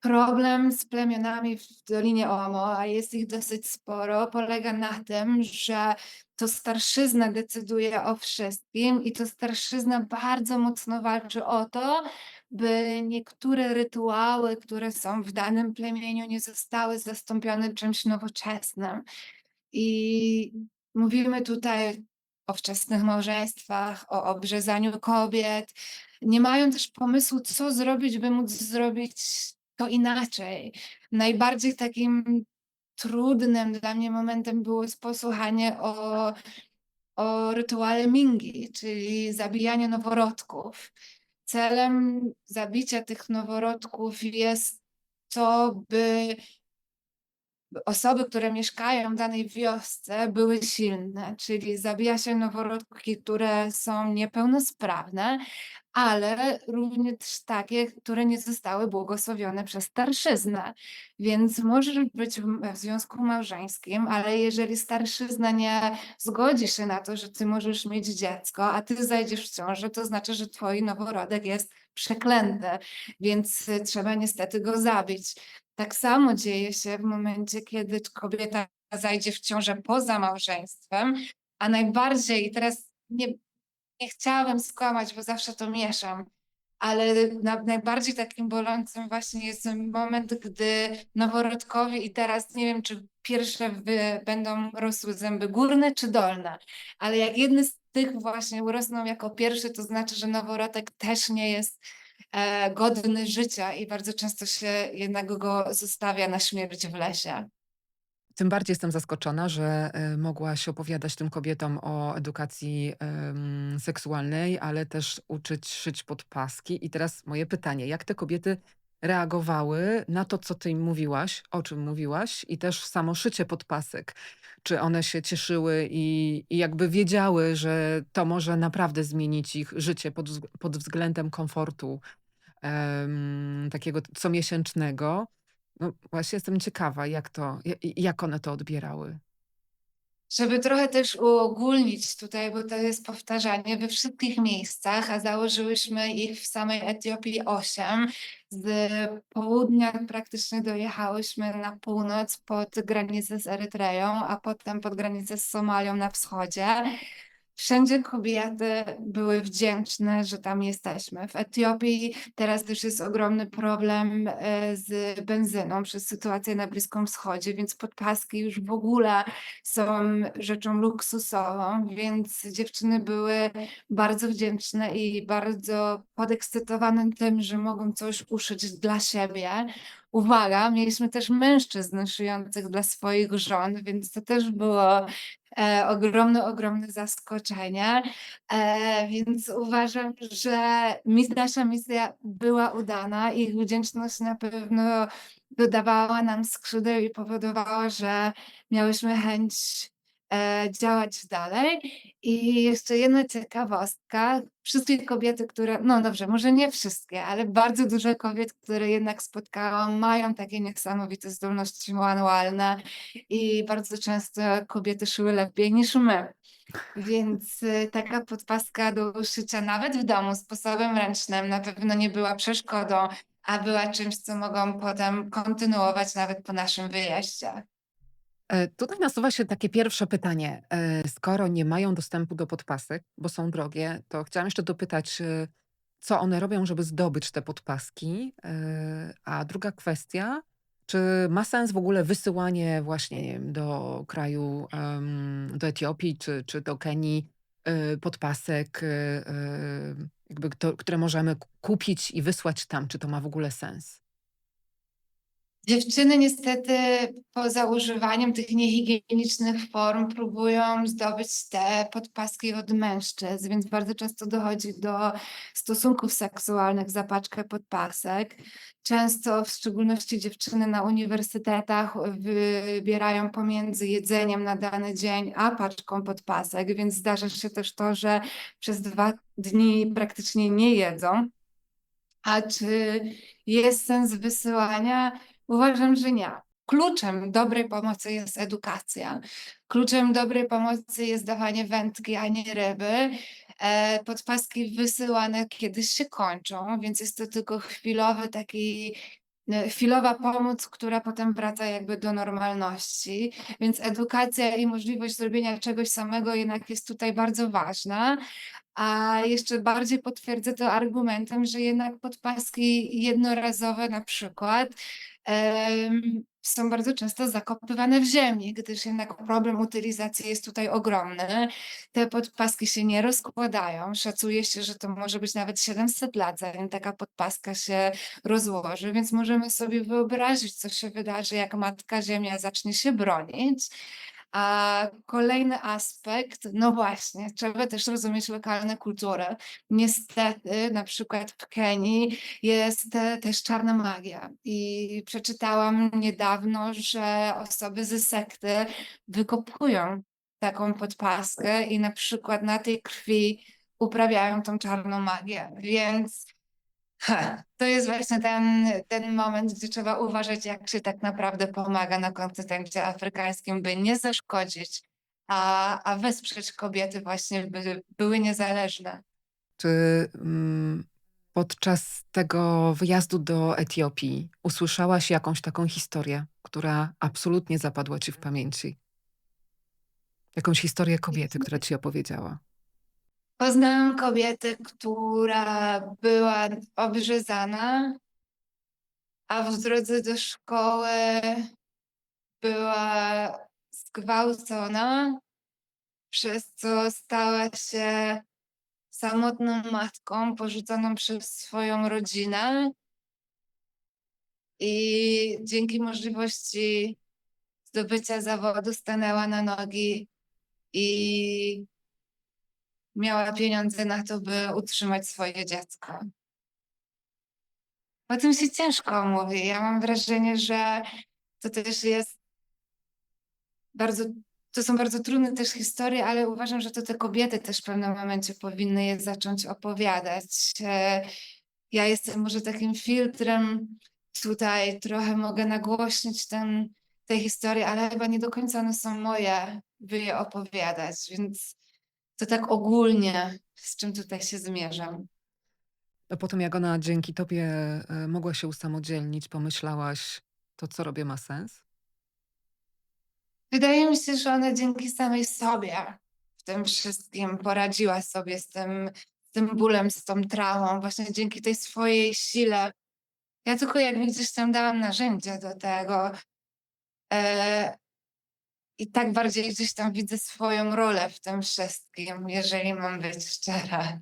Speaker 2: problem z plemionami w Dolinie Omo, a jest ich dosyć sporo, polega na tym, że to starszyzna decyduje o wszystkim i to starszyzna bardzo mocno walczy o to, by niektóre rytuały, które są w danym plemieniu, nie zostały zastąpione czymś nowoczesnym. I mówimy tutaj o wczesnych małżeństwach, o obrzezaniu kobiet. Nie mają też pomysłu, co zrobić, by móc zrobić to inaczej. Najbardziej takim trudnym dla mnie momentem było posłuchanie o rytuale Mingi, czyli zabijanie noworodków. Celem zabicia tych noworodków jest to, by osoby, które mieszkają w danej wiosce, były silne, czyli zabija się noworodki, które są niepełnosprawne, ale również takie, które nie zostały błogosławione przez starszyznę. Więc możesz być w związku małżeńskim, ale jeżeli starszyzna nie zgodzi się na to, że ty możesz mieć dziecko, a ty zajdziesz w ciążę, to znaczy, że twój noworodek jest przeklęty, więc trzeba niestety go zabić. Tak samo dzieje się w momencie, kiedy kobieta zajdzie w ciążę poza małżeństwem, a najbardziej, i teraz nie chciałabym skłamać, bo zawsze to mieszam, ale najbardziej takim bolącym właśnie jest moment, gdy noworodkowi, i teraz nie wiem, czy pierwsze będą rosły zęby górne czy dolne, ale jak jedny z tych właśnie urosną jako pierwszy, to znaczy, że noworodek też nie jest godny życia i bardzo często się jednak go zostawia na śmierć w lesie.
Speaker 1: Tym bardziej jestem zaskoczona, że, mogłaś opowiadać tym kobietom o edukacji, seksualnej, ale też uczyć szyć podpaski. I teraz moje pytanie: jak te kobiety reagowały na to, co ty im mówiłaś, o czym mówiłaś i też samo szycie podpasek? Czy one się cieszyły i jakby wiedziały, że to może naprawdę zmienić ich życie pod względem komfortu, takiego comiesięcznego? No właśnie jestem ciekawa, jak one to odbierały?
Speaker 2: Żeby trochę też uogólnić tutaj, bo to jest powtarzanie we wszystkich miejscach, a założyłyśmy ich w samej Etiopii 8. Z południa praktycznie dojechałyśmy na północ pod granicę z Erytreją, a potem pod granicę z Somalią na wschodzie. Wszędzie kobiety były wdzięczne, że tam jesteśmy. W Etiopii teraz też jest ogromny problem z benzyną przez sytuację na Bliskim Wschodzie, więc podpaski już w ogóle są rzeczą luksusową, więc dziewczyny były bardzo wdzięczne i bardzo podekscytowane tym, że mogą coś uszyć dla siebie. Uwaga, mieliśmy też mężczyzn szyjących dla swoich żon, więc to też było ogromne zaskoczenie. Więc uważam, że nasza misja była udana i ich wdzięczność na pewno dodawała nam skrzydeł i powodowała, że miałyśmy chęć działać dalej. I jeszcze jedna ciekawostka. Wszystkie kobiety, które, no dobrze, może nie wszystkie, ale bardzo dużo kobiet, które jednak spotkałam, mają takie niesamowite zdolności manualne i bardzo często kobiety szyły lepiej niż my. Więc taka podpaska do uszycia nawet w domu sposobem ręcznym na pewno nie była przeszkodą, a była czymś, co mogą potem kontynuować nawet po naszym wyjeździe.
Speaker 1: Tutaj nasuwa się takie pierwsze pytanie. Skoro nie mają dostępu do podpasek, bo są drogie, to chciałam jeszcze dopytać, co one robią, żeby zdobyć te podpaski? A druga kwestia, czy ma sens w ogóle wysyłanie właśnie, nie wiem, do kraju, do Etiopii czy do Kenii, podpasek, jakby które możemy kupić i wysłać tam? Czy to ma w ogóle sens?
Speaker 2: Dziewczyny niestety poza używaniem tych niehigienicznych form próbują zdobyć te podpaski od mężczyzn, więc bardzo często dochodzi do stosunków seksualnych za paczkę podpasek. Często, w szczególności dziewczyny na uniwersytetach, wybierają pomiędzy jedzeniem na dany dzień a paczką podpasek, więc zdarza się też to, że przez 2 dni praktycznie nie jedzą. A czy jest sens wysyłania? Uważam, że nie. Kluczem dobrej pomocy jest edukacja. Kluczem dobrej pomocy jest dawanie wędki, a nie ryby. Podpaski wysyłane kiedyś się kończą, więc jest to tylko chwilowa pomoc, która potem wraca jakby do normalności. Więc edukacja i możliwość zrobienia czegoś samego jednak jest tutaj bardzo ważna. A jeszcze bardziej potwierdzę to argumentem, że jednak podpaski jednorazowe na przykład są bardzo często zakopywane w ziemi, gdyż jednak problem utylizacji jest tutaj ogromny. Te podpaski się nie rozkładają. Szacuje się, że to może być nawet 700 lat, zanim taka podpaska się rozłoży, więc możemy sobie wyobrazić, co się wydarzy, jak matka Ziemia zacznie się bronić. A kolejny aspekt, no właśnie, trzeba też rozumieć lokalne kultury. Niestety, na przykład w Kenii jest też czarna magia i przeczytałam niedawno, że osoby ze sekty wykopują taką podpaskę i na przykład na tej krwi uprawiają tą czarną magię, więc to jest właśnie ten moment, gdzie trzeba uważać, jak się tak naprawdę pomaga na kontynencie afrykańskim, by nie zaszkodzić, a wesprzeć kobiety właśnie, by były niezależne.
Speaker 1: Czy, podczas tego wyjazdu do Etiopii usłyszałaś jakąś taką historię, która absolutnie zapadła ci w pamięci? Jakąś historię kobiety, która ci opowiedziała?
Speaker 2: Poznałam kobietę, która była obrzezana, a w drodze do szkoły była zgwałcona, przez co stała się samotną matką porzuconą przez swoją rodzinę i dzięki możliwości zdobycia zawodu stanęła na nogi i miała pieniądze na to, by utrzymać swoje dziecko. O tym się ciężko mówi. Ja mam wrażenie, że to też jest bardzo, to są bardzo trudne też historie, ale uważam, że to te kobiety też w pewnym momencie powinny je zacząć opowiadać. Ja jestem może takim filtrem, tutaj trochę mogę nagłośnić te historie, ale chyba nie do końca one są moje, by je opowiadać, więc to tak ogólnie, z czym tutaj się zmierzam.
Speaker 1: A po tym, jak ona dzięki tobie, mogła się usamodzielnić, pomyślałaś: „To, co robię, ma sens”?
Speaker 2: Wydaje mi się, że ona dzięki samej sobie w tym wszystkim poradziła sobie z tym bólem, z tą traumą, właśnie dzięki tej swojej sile. Ja tylko jakby gdzieś tam dałam narzędzia do tego, e, i tak bardziej gdzieś tam widzę swoją rolę w tym wszystkim, jeżeli mam być szczera.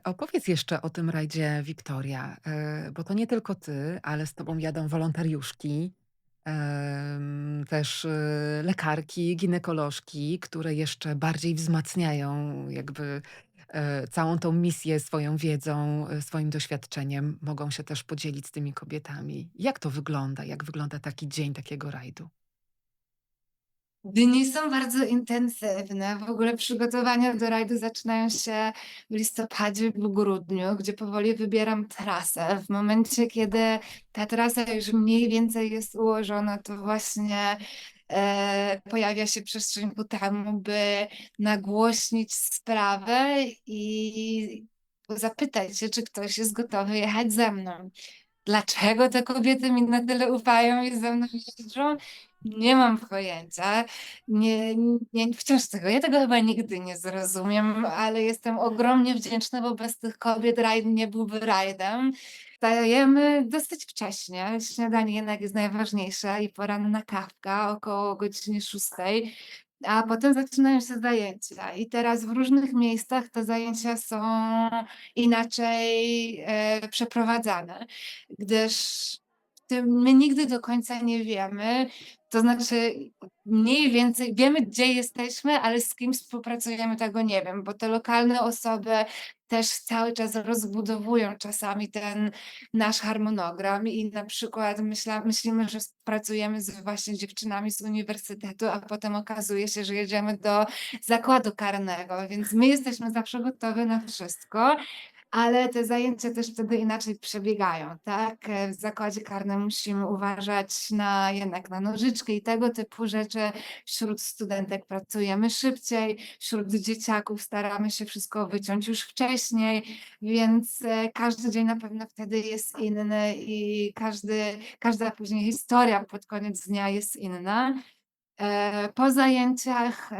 Speaker 1: Opowiedz jeszcze o tym rajdzie Wiktoria, bo to nie tylko ty, ale z tobą jadą wolontariuszki, też, lekarki, ginekolożki, które jeszcze bardziej wzmacniają jakby, całą tą misję swoją wiedzą, swoim doświadczeniem. Mogą się też podzielić z tymi kobietami. Jak to wygląda? Jak wygląda taki dzień takiego rajdu?
Speaker 2: Dni są bardzo intensywne. W ogóle przygotowania do rajdu zaczynają się w listopadzie, w grudniu, gdzie powoli wybieram trasę. W momencie, kiedy ta trasa już mniej więcej jest ułożona, to właśnie pojawia się przestrzeń ku temu, by nagłośnić sprawę i zapytać się, czy ktoś jest gotowy jechać ze mną. Dlaczego te kobiety mi na tyle ufają i ze mną jeżdżą? Nie mam pojęcia. Wciąż ja tego chyba nigdy nie zrozumiem, ale jestem ogromnie wdzięczna, bo bez tych kobiet rajd nie byłby rajdem. Wstajemy dosyć wcześnie. Śniadanie jednak jest najważniejsze i poranna kawka około godziny 6. A potem zaczynają się zajęcia. I teraz w różnych miejscach te zajęcia są inaczej przeprowadzane, gdyż my nigdy do końca nie wiemy, to znaczy mniej więcej wiemy, gdzie jesteśmy, ale z kim współpracujemy, tego nie wiem, bo te lokalne osoby też cały czas rozbudowują czasami ten nasz harmonogram i na przykład myślimy, że pracujemy z właśnie dziewczynami z uniwersytetu, a potem okazuje się, że jedziemy do zakładu karnego, więc my jesteśmy zawsze gotowi na wszystko, ale te zajęcia też wtedy inaczej przebiegają, tak? W zakładzie karnym musimy uważać jednak na nożyczki i tego typu rzeczy. Wśród studentek pracujemy szybciej, wśród dzieciaków staramy się wszystko wyciąć już wcześniej, więc każdy dzień na pewno wtedy jest inny i każda później historia pod koniec dnia jest inna. Po zajęciach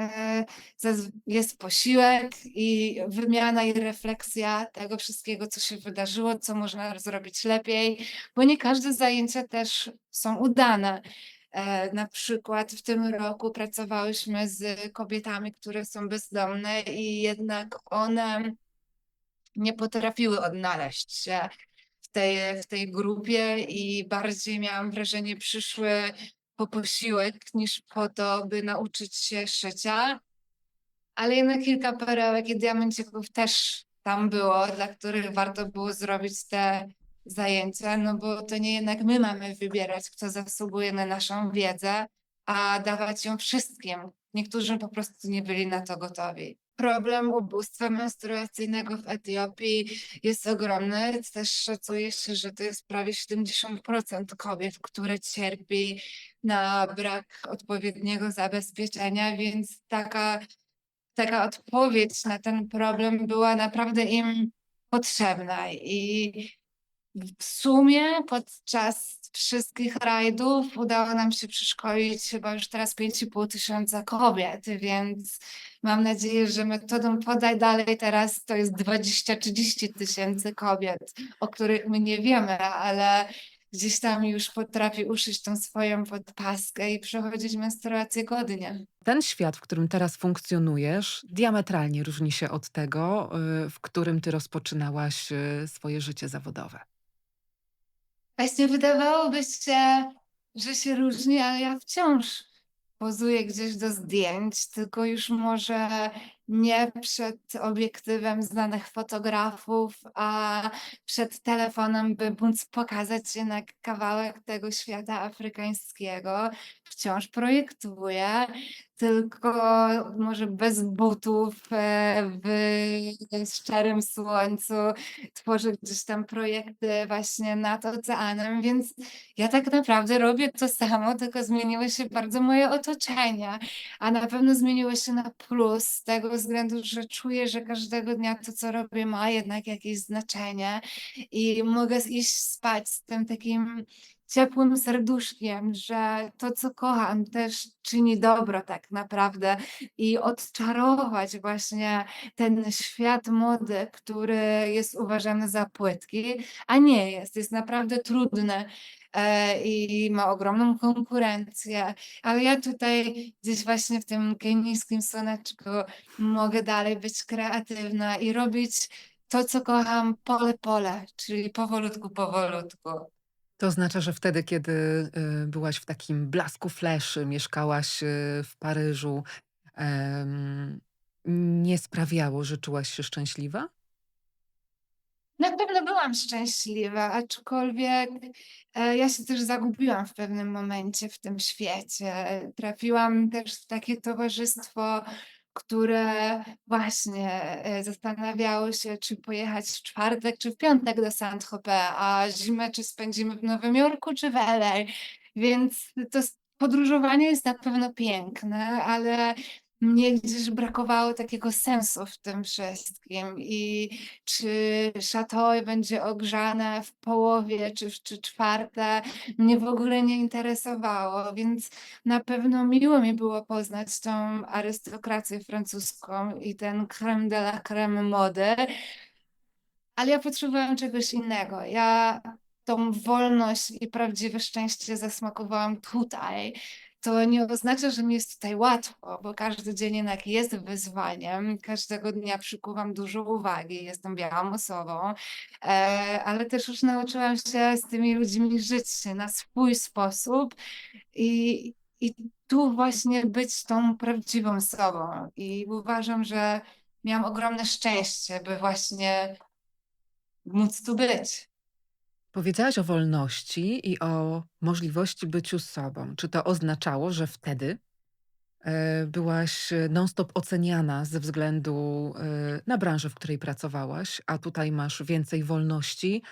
Speaker 2: jest posiłek i wymiana i refleksja tego wszystkiego, co się wydarzyło, co można zrobić lepiej, bo nie każde zajęcia też są udane. Na przykład w tym roku pracowałyśmy z kobietami, które są bezdomne i jednak one nie potrafiły odnaleźć się w tej grupie i bardziej miałam wrażenie, przyszły po posiłek niż po to, by nauczyć się szycia. Ale jednak kilka perełek i diamencików też tam było, dla których warto było zrobić te zajęcia, no bo to nie jednak my mamy wybierać, kto zasługuje na naszą wiedzę, a dawać ją wszystkim. Niektórzy po prostu nie byli na to gotowi. Problem ubóstwa menstruacyjnego w Etiopii jest ogromny. Też szacuje się, że to jest prawie 70% kobiet, które cierpi na brak odpowiedniego zabezpieczenia, więc taka odpowiedź na ten problem była naprawdę im potrzebna. I w sumie podczas wszystkich rajdów udało nam się przeszkolić chyba już teraz 5,5 tysiąca kobiet, więc mam nadzieję, że metodą Podaj Dalej teraz to jest 20-30 tysięcy kobiet, o których my nie wiemy, ale gdzieś tam już potrafi uszyć tą swoją podpaskę i przechodzić menstruację godnie.
Speaker 1: Ten świat, w którym teraz funkcjonujesz, diametralnie różni się od tego, w którym ty rozpoczynałaś, swoje życie zawodowe.
Speaker 2: Właśnie wydawałoby się, że się różni, ale ja wciąż pozuję gdzieś do zdjęć, tylko już może nie przed obiektywem znanych fotografów, a przed telefonem, by móc pokazać jednak kawałek tego świata afrykańskiego. Wciąż projektuję, tylko może bez butów, w szczerym słońcu. Tworzę gdzieś tam projekty właśnie nad oceanem, więc ja tak naprawdę robię to samo, tylko zmieniło się bardzo moje otoczenie, a na pewno zmieniło się na plus z tego względu, że czuję, że każdego dnia to, co robię, ma jednak jakieś znaczenie i mogę iść spać z tym takim ciepłym serduszkiem, że to, co kocham, też czyni dobro tak naprawdę i odczarować właśnie ten świat mody, który jest uważany za płytki, a nie jest. Jest naprawdę trudny i ma ogromną konkurencję, ale ja tutaj gdzieś właśnie w tym kenijskim słoneczku mogę dalej być kreatywna i robić to, co kocham, pole pole, czyli powolutku, powolutku.
Speaker 1: To oznacza, że wtedy, kiedy, byłaś w takim blasku fleszy, mieszkałaś, w Paryżu, em, nie sprawiało, że czułaś się szczęśliwa?
Speaker 2: Na pewno byłam szczęśliwa, aczkolwiek, ja się też zagubiłam w pewnym momencie w tym świecie. Trafiłam też w takie towarzystwo, które właśnie, zastanawiało się, czy pojechać w czwartek, czy w piątek do Saint-Tropez, a zimę czy spędzimy w Nowym Jorku, czy w LA. Więc to podróżowanie jest na pewno piękne, ale mnie gdzieś brakowało takiego sensu w tym wszystkim i czy Chateau będzie ogrzane w połowie czy w 3/4 mnie w ogóle nie interesowało, więc na pewno miło mi było poznać tą arystokrację francuską i ten crème de la crème mody, ale ja potrzebowałam czegoś innego. Ja tą wolność i prawdziwe szczęście zasmakowałam tutaj. To nie oznacza, że mi jest tutaj łatwo, bo każdy dzień jednak jest wyzwaniem. Każdego dnia przykuwam dużo uwagi, jestem białą osobą, ale też już nauczyłam się z tymi ludźmi żyć na swój sposób i tu właśnie być tą prawdziwą sobą. I uważam, że miałam ogromne szczęście, by właśnie móc tu być.
Speaker 1: Powiedziałaś o wolności i o możliwości byciu sobą. Czy to oznaczało, że wtedy, byłaś non stop oceniana ze względu, na branżę, w której pracowałaś, a tutaj masz więcej wolności,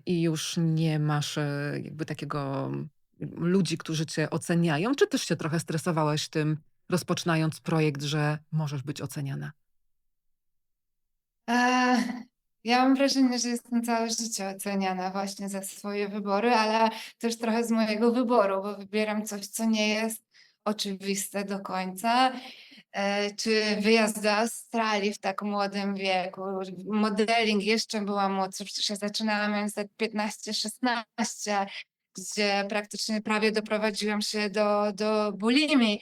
Speaker 1: i już nie masz, jakby takiego ludzi, którzy cię oceniają? Czy też się trochę stresowałaś tym, rozpoczynając projekt, że możesz być oceniana?
Speaker 2: Eee, ja mam wrażenie, że jestem całe życie oceniana właśnie za swoje wybory, ale też trochę z mojego wyboru, bo wybieram coś, co nie jest oczywiste do końca. Czy wyjazd do Australii w tak młodym wieku, modeling jeszcze byłam młodsza, przecież ja zaczynałam mając lat 15-16, gdzie praktycznie prawie doprowadziłam się do bulimii.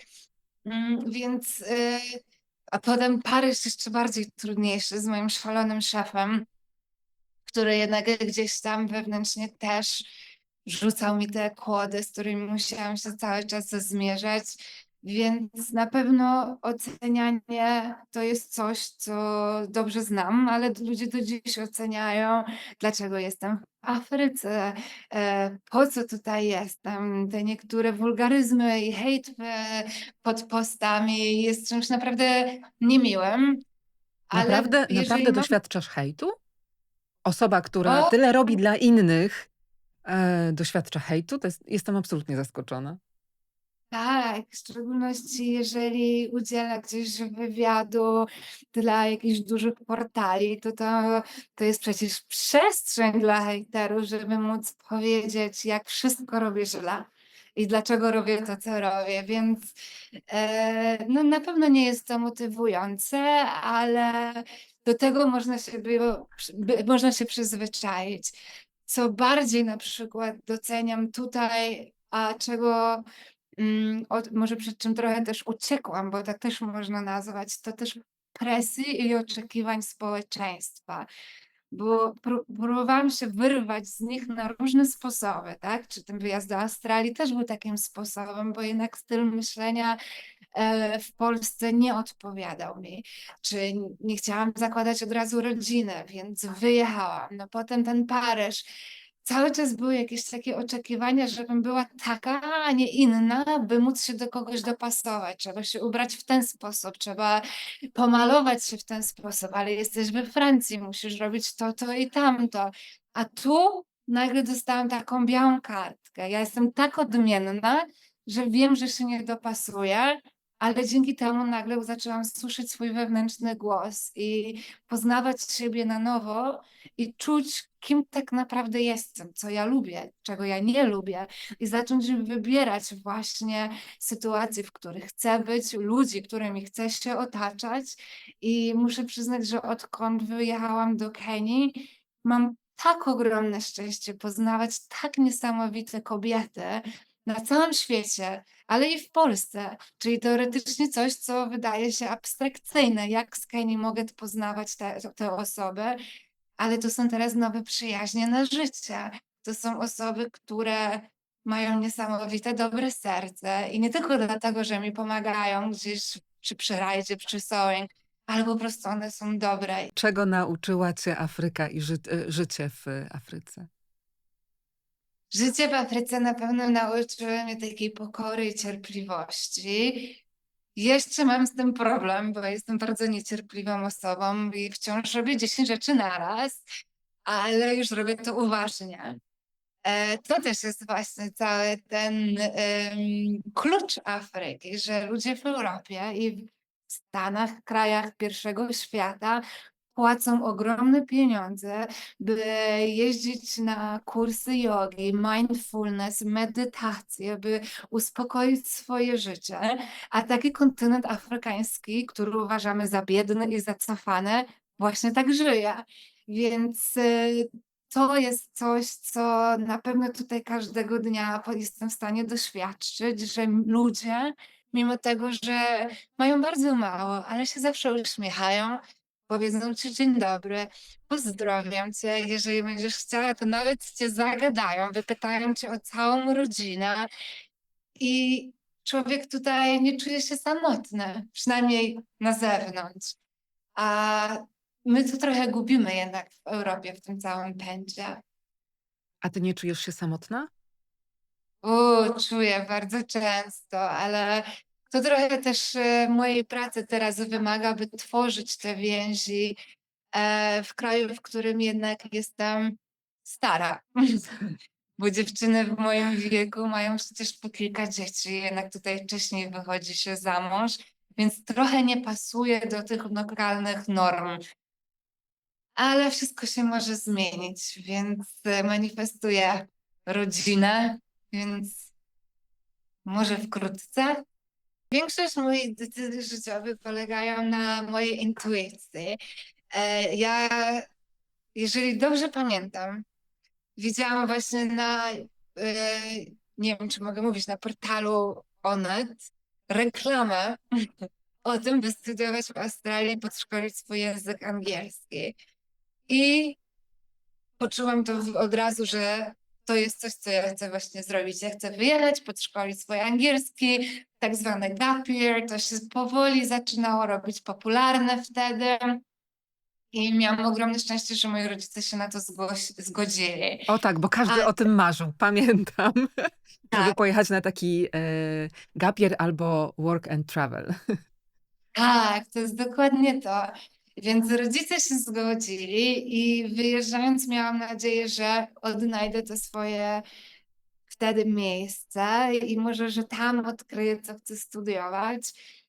Speaker 2: Więc, a potem Paryż jeszcze bardziej trudniejszy z moim szalonym szefem, który jednak gdzieś tam wewnętrznie też rzucał mi te kłody, z którymi musiałam się cały czas zmierzać. Więc na pewno ocenianie to jest coś, co dobrze znam, ale ludzie do dziś oceniają, dlaczego jestem w Afryce, po co tutaj jestem. Te niektóre wulgaryzmy i hejt pod postami jest czymś naprawdę niemiłym, ale
Speaker 1: Naprawdę
Speaker 2: jeżeli mam
Speaker 1: doświadczasz hejtu? Osoba, która
Speaker 2: o
Speaker 1: tyle robi dla innych, doświadcza hejtu? Jestem absolutnie zaskoczona.
Speaker 2: tak, w szczególności jeżeli udziela gdzieś wywiadu dla jakichś dużych portali, to jest przecież przestrzeń dla hejterów, żeby móc powiedzieć, jak wszystko robię źle i dlaczego robię to, co robię. Więc no, na pewno nie jest to motywujące, ale do tego można się przyzwyczaić. Co bardziej na przykład doceniam tutaj, a czego może przed czym trochę też uciekłam, bo tak też można nazwać, to też presji i oczekiwań społeczeństwa. bo próbowałam się wyrwać z nich na różne sposoby, tak? Czy ten wyjazd do Australii też był takim sposobem, bo jednak styl myślenia w Polsce nie odpowiadał mi. Czy nie chciałam zakładać od razu rodziny, więc wyjechałam. No potem ten Paryż. Cały czas były jakieś takie oczekiwania, żebym była taka, a nie inna, by móc się do kogoś dopasować. Trzeba się ubrać w ten sposób, trzeba pomalować się w ten sposób, ale jesteś we Francji, musisz robić to, to i tamto. A tu nagle dostałam taką białą kartkę. Ja jestem tak odmienna, że wiem, że się nie dopasuję, ale dzięki temu nagle zaczęłam słyszeć swój wewnętrzny głos i poznawać siebie na nowo i czuć, kim tak naprawdę jestem, co ja lubię, czego ja nie lubię, i zacząć wybierać właśnie sytuacje, w których chcę być, ludzi, którymi chcę się otaczać. I muszę przyznać, że odkąd wyjechałam do Kenii, mam tak ogromne szczęście poznawać tak niesamowite kobiety na całym świecie, ale i w Polsce. Czyli teoretycznie coś, co wydaje się abstrakcyjne. Jak z Kenii mogę poznawać te osoby? Ale to są teraz nowe przyjaźnie na życie. To są osoby, które mają niesamowite dobre serce i nie tylko dlatego, że mi pomagają gdzieś czy przy rajdzie, przy sewing, ale po prostu one są dobre.
Speaker 1: Czego nauczyła cię Afryka i życie w Afryce?
Speaker 2: Życie w Afryce na pewno nauczyło mnie takiej pokory i cierpliwości. Jeszcze mam z tym problem, bo jestem bardzo niecierpliwą osobą i wciąż robię 10 rzeczy naraz, ale już robię to uważnie. To też jest właśnie cały ten klucz Afryki, że ludzie w Europie i w Stanach, krajach pierwszego świata płacą ogromne pieniądze, by jeździć na kursy jogi, mindfulness, medytację, by uspokoić swoje życie. A taki kontynent afrykański, który uważamy za biedny i zacofany, właśnie tak żyje. Więc to jest coś, co na pewno tutaj każdego dnia jestem w stanie doświadczyć, że ludzie, mimo tego, że mają bardzo mało, ale się zawsze uśmiechają, powiedzą ci dzień dobry, pozdrowią cię, jeżeli będziesz chciała, to nawet cię zagadają, wypytają cię o całą rodzinę i człowiek tutaj nie czuje się samotny, przynajmniej na zewnątrz. A my to trochę gubimy jednak w Europie w tym całym pędzie.
Speaker 1: A ty nie czujesz się samotna?
Speaker 2: Czuję bardzo często, ale to trochę też mojej pracy teraz wymaga, by tworzyć te więzi w kraju, w którym jednak jestem stara. Bo dziewczyny w moim wieku mają przecież po kilka dzieci, jednak tutaj wcześniej wychodzi się za mąż, więc trochę nie pasuje do tych lokalnych norm. Ale wszystko się może zmienić, więc manifestuję rodzinę, więc może wkrótce. Większość moich decyzji życiowych polegają na mojej intuicji. Ja, jeżeli dobrze pamiętam, widziałam właśnie nie wiem, czy mogę mówić, na portalu Onet reklamę o tym, by studiować w Australii, podszkolić swój język angielski. I poczułam to od razu, że to jest coś, co ja chcę właśnie zrobić. Ja chcę wyjechać, podszkolić swój angielski, tak zwany gap year. To się powoli zaczynało robić popularne wtedy. I miałam ogromne szczęście, że moi rodzice się na to zgodzili.
Speaker 1: O tak, bo
Speaker 2: A
Speaker 1: każdy o tym marzył, pamiętam, żeby
Speaker 2: tak,
Speaker 1: pojechać na taki gap year albo work and travel.
Speaker 2: tak, to jest dokładnie to. Więc rodzice się zgodzili i wyjeżdżając miałam nadzieję, że odnajdę to swoje wtedy miejsce i może, że tam odkryję, co chcę studiować,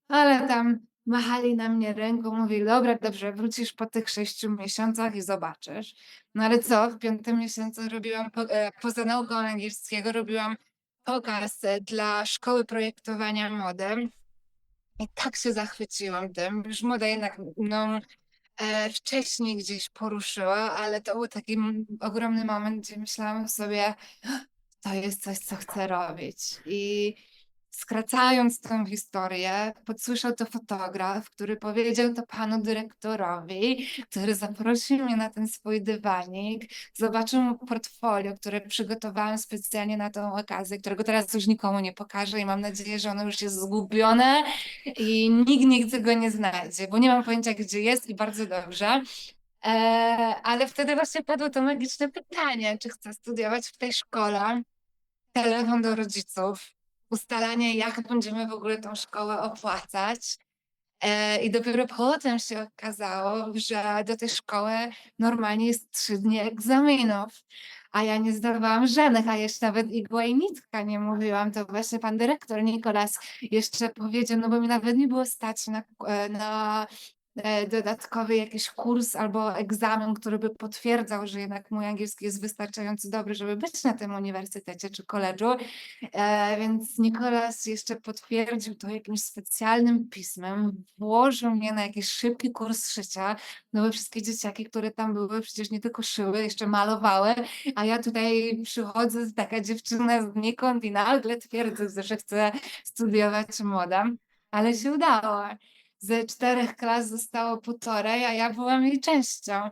Speaker 2: ale tam machali na mnie ręką, mówili, dobra, dobrze, wrócisz po tych 6 miesiącach i zobaczysz. No ale co, w 5. miesiącu robiłam, poza nauką angielskiego, robiłam pokaz dla szkoły projektowania mody i tak się zachwyciłam tym, już moda jednak no, wcześniej gdzieś poruszyła, ale to był taki ogromny moment, gdzie myślałam sobie, to jest coś, co chcę robić. I Skracając tę historię, podsłyszał to fotograf, który powiedział to panu dyrektorowi, który zaprosił mnie na ten swój dywanik, zobaczył portfolio, które przygotowałam specjalnie na tę okazję, którego teraz już nikomu nie pokażę i mam nadzieję, że ono już jest zgubione i nikt nigdy go nie znajdzie, bo nie mam pojęcia, gdzie jest i bardzo dobrze. E, ale wtedy właśnie padło to magiczne pytanie, czy chcę studiować w tej szkole. Telefon do rodziców, ustalanie, jak będziemy w ogóle tą szkołę opłacać. I dopiero potem się okazało, że do tej szkoły normalnie jest 3 dni egzaminów, a ja nie zdawałam żadnych, a jeszcze nawet igła i nitka nie mówiłam. To właśnie pan dyrektor Nikolas jeszcze powiedział, no bo mi nawet nie było stać na dodatkowy jakiś kurs albo egzamin, który by potwierdzał, że jednak mój angielski jest wystarczająco dobry, żeby być na tym uniwersytecie czy koledżu. Więc Nikolas jeszcze potwierdził to jakimś specjalnym pismem, włożył mnie na jakiś szybki kurs szycia, no bo wszystkie dzieciaki, które tam były, przecież nie tylko szyły, jeszcze malowały, a ja tutaj przychodzę, taka dziewczyna znikąd i nagle twierdzę, że chcę studiować modę, ale się udało. Ze 4 klas zostało 1,5, a ja byłam jej częścią.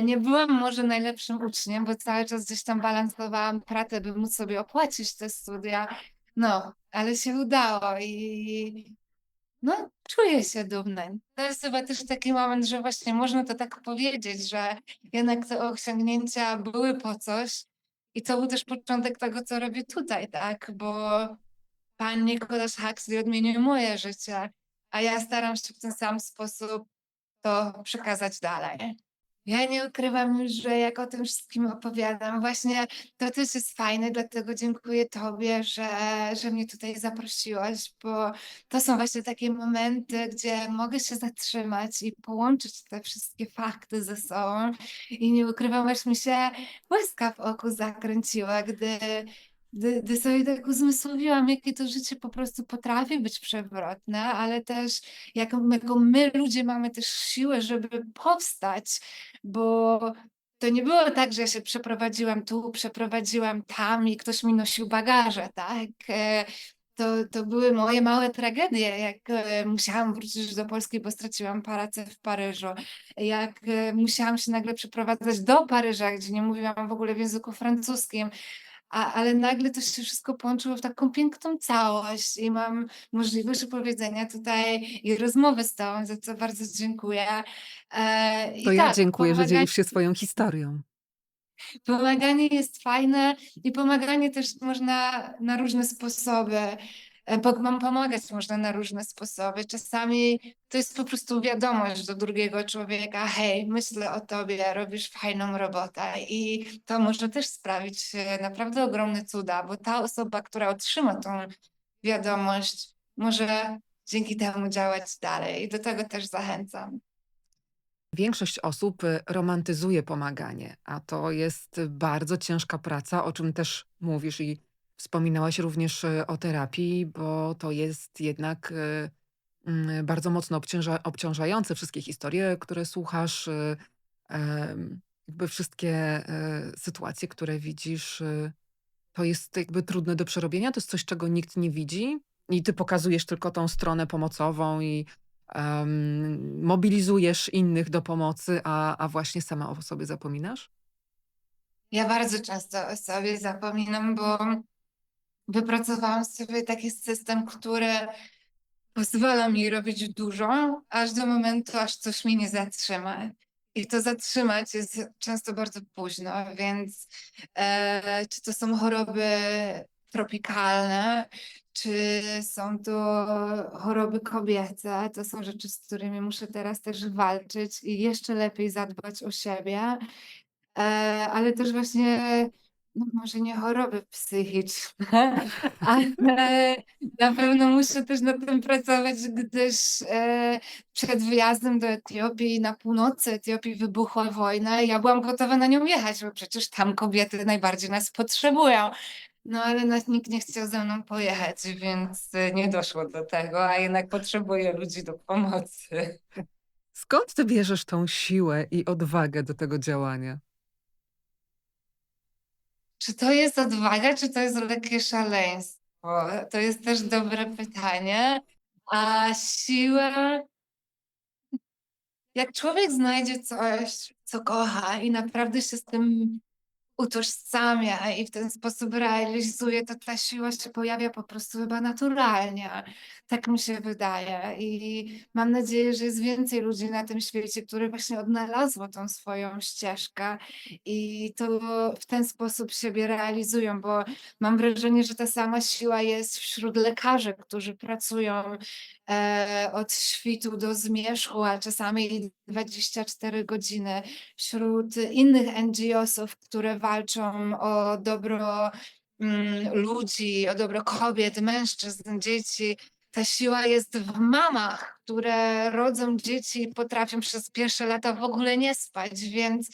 Speaker 2: Nie byłam może najlepszym uczniem, bo cały czas gdzieś tam balansowałam pracę, by móc sobie opłacić te studia. No, ale się udało i no, czuję się dumna. To jest chyba też taki moment, że właśnie można to tak powiedzieć, że jednak te osiągnięcia były po coś i to był też początek tego, co robię tutaj, tak? Bo pan Nicholas Huxley odmienił moje życie, a ja staram się w ten sam sposób to przekazać dalej. Ja nie ukrywam już, że jak o tym wszystkim opowiadam, właśnie to też jest fajne, dlatego dziękuję tobie, że mnie tutaj zaprosiłaś, bo to są właśnie takie momenty, gdzie mogę się zatrzymać i połączyć te wszystkie fakty ze sobą. I nie ukrywam, aż mi się łezka w oku zakręciła, gdy sobie tak uzmysłowiłam, jakie to życie po prostu potrafi być przewrotne, ale też jaką my ludzie mamy też siłę, żeby powstać, bo to nie było tak, że ja się przeprowadziłam tu, przeprowadziłam tam i ktoś mi nosił bagaże, tak? To były moje małe tragedie, jak musiałam wrócić do Polski, bo straciłam pracę w Paryżu, jak musiałam się nagle przeprowadzać do Paryża, gdzie nie mówiłam w ogóle w języku francuskim, ale nagle to się wszystko połączyło w taką piękną całość i mam możliwość opowiedzenia tutaj i rozmowy z tobą, za co bardzo dziękuję.
Speaker 1: To
Speaker 2: I
Speaker 1: ja
Speaker 2: tak,
Speaker 1: dziękuję, że dzielisz się swoją historią.
Speaker 2: pomaganie jest fajne i pomaganie też można na różne sposoby. Pomagać można na różne sposoby. Czasami to jest po prostu wiadomość do drugiego człowieka: hej, myślę o tobie, robisz fajną robotę. I to może też sprawić naprawdę ogromne cuda, bo ta osoba, która otrzyma tą wiadomość, może dzięki temu działać dalej. I do tego też zachęcam.
Speaker 1: Większość osób romantyzuje pomaganie, a to jest bardzo ciężka praca, o czym też mówisz i wspominałaś również o terapii, bo to jest jednak bardzo mocno obciążające wszystkie historie, które słuchasz, jakby wszystkie sytuacje, które widzisz. To jest jakby trudne do przerobienia, to jest coś, czego nikt nie widzi i ty pokazujesz tylko tą stronę pomocową i mobilizujesz innych do pomocy, a właśnie sama o sobie zapominasz?
Speaker 2: Ja bardzo często o sobie zapominam, bo wypracowałam sobie taki system, który pozwala mi robić dużo, aż do momentu, aż coś mnie nie zatrzyma. I to zatrzymać jest często bardzo późno, więc czy to są choroby tropikalne, czy są to choroby kobiece, to są rzeczy, z którymi muszę teraz też walczyć i jeszcze lepiej zadbać o siebie. Ale też właśnie, no może nie choroby psychiczne, ale na pewno muszę też nad tym pracować, gdyż przed wyjazdem do Etiopii, na północy Etiopii wybuchła wojna i ja byłam gotowa na nią jechać, bo przecież tam kobiety najbardziej nas potrzebują. No ale nikt nie chciał ze mną pojechać, więc nie doszło do tego, a jednak potrzebuję ludzi do pomocy.
Speaker 1: Skąd ty bierzesz tą siłę i odwagę do tego działania?
Speaker 2: Czy to jest odwaga, czy to jest lekkie szaleństwo? O, to jest też dobre pytanie. A siłę, jak człowiek znajdzie coś, co kocha i naprawdę się z tym utożsamia i w ten sposób realizuje, to ta siła się pojawia po prostu chyba naturalnie. Tak mi się wydaje. I mam nadzieję, że jest więcej ludzi na tym świecie, które właśnie odnalazło tą swoją ścieżkę i to w ten sposób siebie realizują, bo mam wrażenie, że ta sama siła jest wśród lekarzy, którzy pracują od świtu do zmierzchu, a czasami i 24 godziny wśród innych NGO-sów, które walczą o dobro ludzi, o dobro kobiet, mężczyzn, dzieci. Ta siła jest w mamach, które rodzą dzieci i potrafią przez pierwsze lata w ogóle nie spać, więc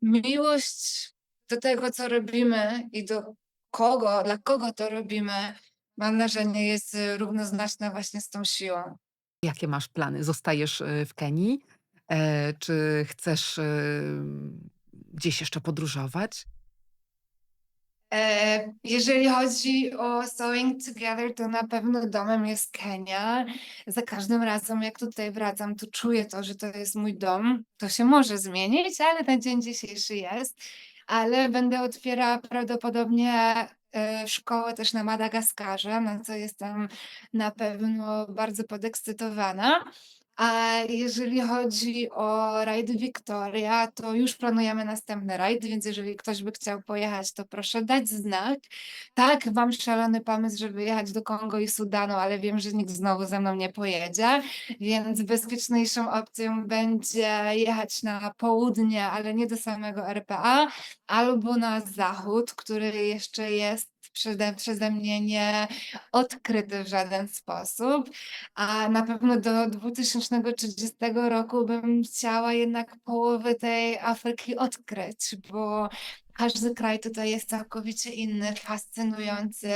Speaker 2: miłość do tego, co robimy i do kogo, dla kogo to robimy, mam wrażenie, jest równoznaczna właśnie z tą siłą.
Speaker 1: Jakie masz plany? Zostajesz, w Kenii? Czy chcesz, gdzieś jeszcze podróżować?
Speaker 2: Jeżeli chodzi o Sewing Together, to na pewno domem jest Kenia. Za każdym razem, jak tutaj wracam, to czuję to, że to jest mój dom. To się może zmienić, ale ten dzień dzisiejszy jest. Ale będę otwierała prawdopodobnie szkołę też na Madagaskarze, na co jestem na pewno bardzo podekscytowana. A jeżeli chodzi o rajd Victoria, to już planujemy następny rajd, więc jeżeli ktoś by chciał pojechać, to proszę dać znak. Tak, mam szalony pomysł, żeby jechać do Kongo i Sudanu, ale wiem, że nikt znowu ze mną nie pojedzie, więc bezpieczniejszą opcją będzie jechać na południe, ale nie do samego RPA, albo na zachód, który jeszcze jest przeze mnie nie odkryty w żaden sposób. A na pewno do 2030 roku bym chciała jednak połowę tej Afryki odkryć, bo każdy kraj tutaj jest całkowicie inny, fascynujący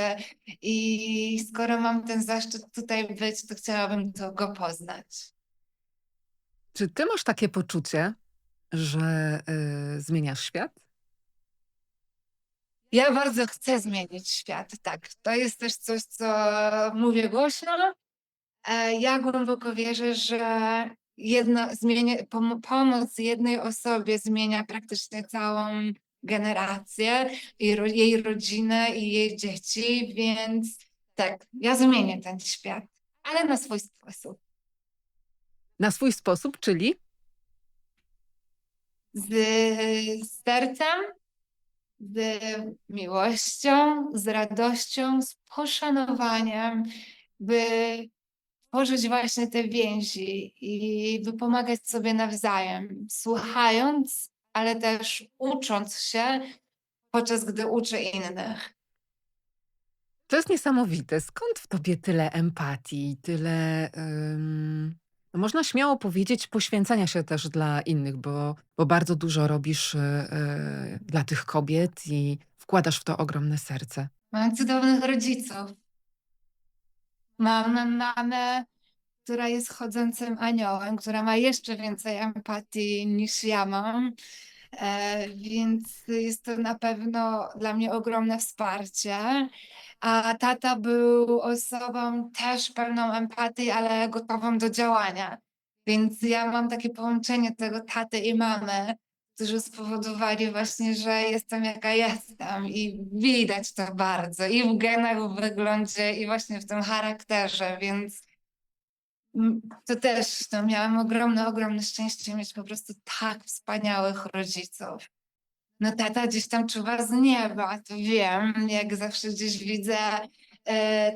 Speaker 2: i skoro mam ten zaszczyt tutaj być, to chciałabym go poznać.
Speaker 1: Czy ty masz takie poczucie, że, zmieniasz świat?
Speaker 2: Ja bardzo chcę zmienić świat, tak. To jest też coś, co mówię głośno. Ja głęboko wierzę, że pomoc jednej osobie zmienia praktycznie całą generację i jej rodzinę i jej dzieci, więc tak, ja zmienię ten świat, ale na swój sposób.
Speaker 1: Na swój sposób, czyli?
Speaker 2: Z sercem, z miłością, z radością, z poszanowaniem, by tworzyć właśnie te więzi i by pomagać sobie nawzajem, słuchając, ale też ucząc się, podczas gdy uczę innych.
Speaker 1: To jest niesamowite. Skąd w tobie tyle empatii, tyle, no można śmiało powiedzieć, poświęcania się też dla innych, bo bardzo dużo robisz, dla tych kobiet i wkładasz w to ogromne serce.
Speaker 2: Mam cudownych rodziców. Mam mamę, która jest chodzącym aniołem, która ma jeszcze więcej empatii niż ja mam. Więc jest to na pewno dla mnie ogromne wsparcie. A tata był osobą też pełną empatii, ale gotową do działania. Więc ja mam takie połączenie tego taty i mamy, którzy spowodowali właśnie, że jestem jaka jestem i widać to bardzo i w genach, w wyglądzie i właśnie w tym charakterze, więc to też, no, miałam ogromne szczęście mieć po prostu tak wspaniałych rodziców. No tata gdzieś tam czuwa z nieba, to wiem. Jak zawsze gdzieś widzę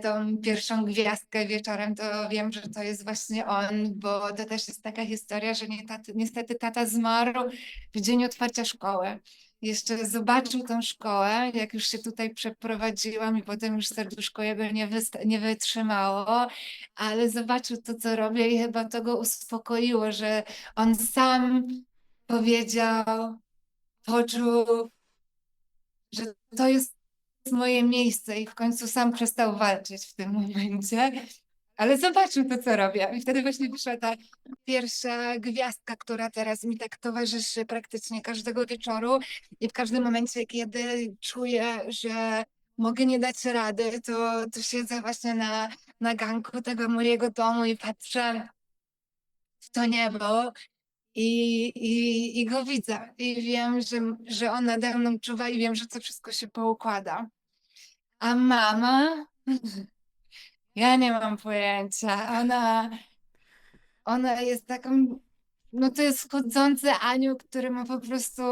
Speaker 2: tą pierwszą gwiazdkę wieczorem, to wiem, że to jest właśnie on, bo to też jest taka historia, że niestety tata zmarł w dzień otwarcia szkoły. Jeszcze zobaczył tą szkołę, jak już się tutaj przeprowadziłam i potem już serduszko jego nie wytrzymało, ale zobaczył to, co robię i chyba to go uspokoiło, że on sam powiedział, poczuł, że to jest moje miejsce i w końcu sam przestał walczyć w tym momencie, ale zobaczył to, co robię. I wtedy właśnie wyszła ta pierwsza gwiazdka, która teraz mi tak towarzyszy praktycznie każdego wieczoru i w każdym momencie, kiedy czuję, że mogę nie dać rady, to siedzę właśnie na ganku tego mojego domu i patrzę w to niebo i go widzę. I wiem, że on nade mną czuwa i wiem, że to wszystko się poukłada. A mama, ja nie mam pojęcia. Ona jest taką, no to jest chodzący anioł, który ma po prostu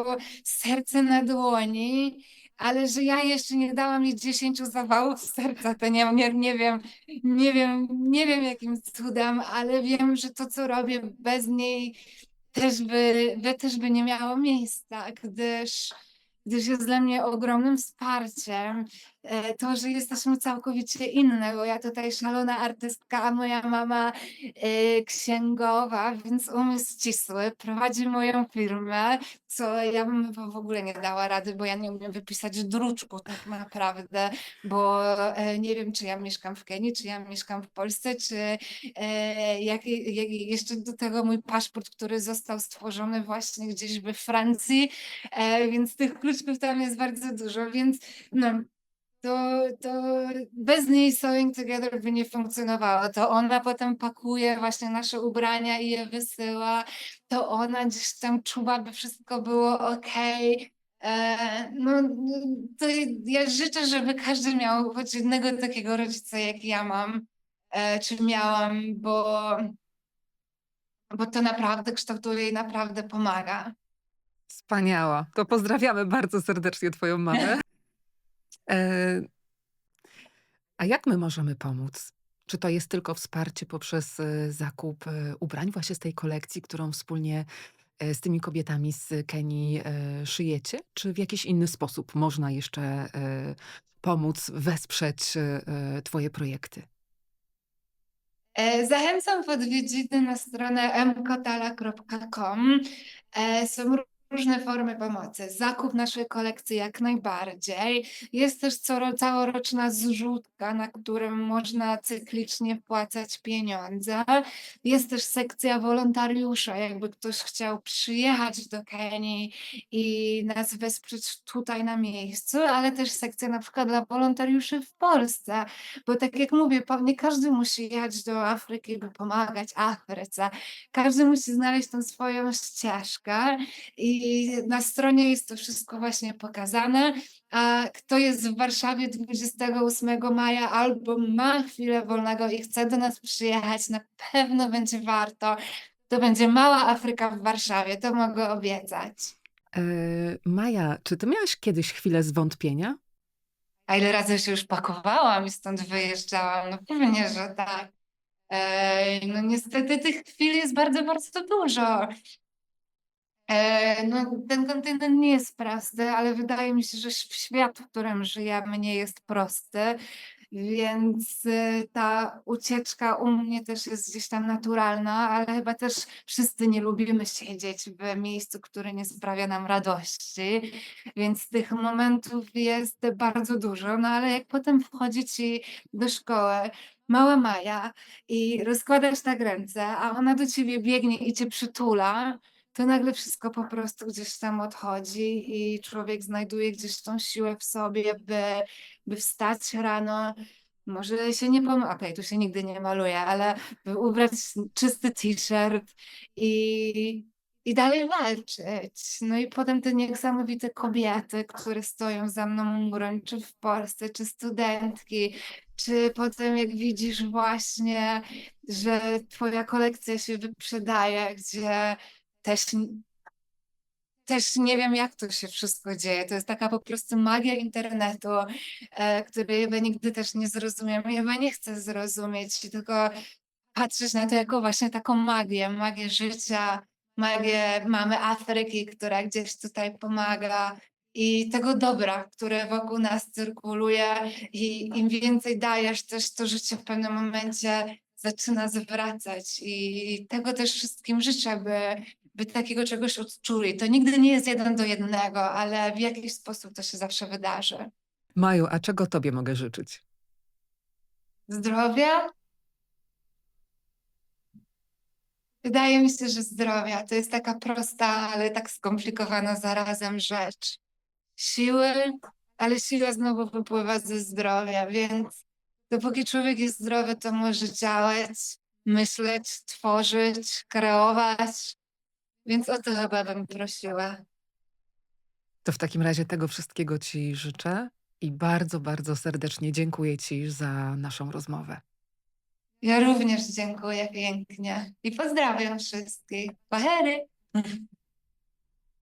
Speaker 2: serce na dłoni, ale że ja jeszcze nie dałam jej 10 zawałów serca, to nie wiem jakim cudem, ale wiem, że to, co robię bez niej też by nie miało miejsca, gdyż jest dla mnie ogromnym wsparciem. To, że jesteśmy całkowicie inne, bo ja tutaj szalona artystka, a moja mama księgowa, więc umysł ścisły, prowadzi moją firmę, co ja bym w ogóle nie dała rady, bo ja nie umiem wypisać druczku tak naprawdę, bo nie wiem, czy ja mieszkam w Kenii, czy ja mieszkam w Polsce, czy jeszcze do tego mój paszport, który został stworzony właśnie gdzieś we Francji, więc tych kluczków tam jest bardzo dużo, więc no, to bez niej Sewing Together by nie funkcjonowało. To ona potem pakuje właśnie nasze ubrania i je wysyła. To ona gdzieś tam czuwa, by wszystko było okej. No, to ja życzę, żeby każdy miał choć jednego takiego rodzica, jak ja mam, czy miałam, bo to naprawdę kształtuje i naprawdę pomaga.
Speaker 1: Wspaniała. To pozdrawiamy bardzo serdecznie twoją mamę. E, a jak my możemy pomóc? Czy to jest tylko wsparcie poprzez zakup ubrań właśnie z tej kolekcji, którą wspólnie z tymi kobietami z Kenii szyjecie? Czy w jakiś inny sposób można jeszcze pomóc, wesprzeć twoje projekty?
Speaker 2: Zachęcam w odwiedziny na stronę mkotala.com. Są różne formy pomocy. Zakup naszej kolekcji jak najbardziej. Jest też całoroczna zrzutka, na którą można cyklicznie wpłacać pieniądze. Jest też sekcja wolontariusza, jakby ktoś chciał przyjechać do Kenii i nas wesprzeć tutaj na miejscu, ale też sekcja na przykład dla wolontariuszy w Polsce, bo tak jak mówię, nie każdy musi jechać do Afryki, by pomagać Afryce. Każdy musi znaleźć tą swoją ścieżkę i na stronie jest to wszystko właśnie pokazane. A kto jest w Warszawie 28 maja albo ma chwilę wolnego i chce do nas przyjechać, na pewno będzie warto. To będzie mała Afryka w Warszawie, to mogę obiecać.
Speaker 1: E, Maja, czy ty miałaś kiedyś chwilę zwątpienia?
Speaker 2: A ile razy się już pakowałam i stąd wyjeżdżałam? No pewnie, że tak. No niestety tych chwil jest bardzo, bardzo dużo. No, ten kontynent nie jest prosty, ale wydaje mi się, że świat, w którym żyjemy, nie jest prosty, więc ta ucieczka u mnie też jest gdzieś tam naturalna, ale chyba też wszyscy nie lubimy siedzieć w miejscu, które nie sprawia nam radości, więc tych momentów jest bardzo dużo, no ale jak potem wchodzi ci do szkoły mała Maja i rozkładasz tak ręce, a ona do ciebie biegnie i cię przytula, to nagle wszystko po prostu gdzieś tam odchodzi i człowiek znajduje gdzieś tą siłę w sobie, by wstać rano. Może się nie okej, tu się nigdy nie maluje, ale by ubrać czysty t-shirt i, i dalej walczyć. No i potem te niesamowite kobiety, które stoją za mną murem, czy w Polsce, czy studentki, czy potem jak widzisz właśnie, że twoja kolekcja się wyprzedaje, gdzie też, też nie wiem, jak to się wszystko dzieje. To jest taka po prostu magia internetu, której chyba nigdy też nie zrozumiem. Ja chyba nie chcę zrozumieć, tylko patrzeć na to jako właśnie taką magię życia, magię mamy Afryki, która gdzieś tutaj pomaga. I tego dobra, które wokół nas cyrkuluje, i im więcej dajesz, też to życie w pewnym momencie zaczyna zwracać. I tego też wszystkim życzę, by takiego czegoś odczuli. To nigdy nie jest 1 do 1, ale w jakiś sposób to się zawsze wydarzy.
Speaker 1: Maju, a czego tobie mogę życzyć?
Speaker 2: Zdrowia? Wydaje mi się, że zdrowia to jest taka prosta, ale tak skomplikowana zarazem rzecz. Siły, ale siła znowu wypływa ze zdrowia, więc dopóki człowiek jest zdrowy, to może działać, myśleć, tworzyć, kreować, więc o to chyba bym prosiła.
Speaker 1: To w takim razie tego wszystkiego ci życzę i bardzo, bardzo serdecznie dziękuję ci za naszą rozmowę.
Speaker 2: Ja również dziękuję pięknie i pozdrawiam wszystkich. Pahery!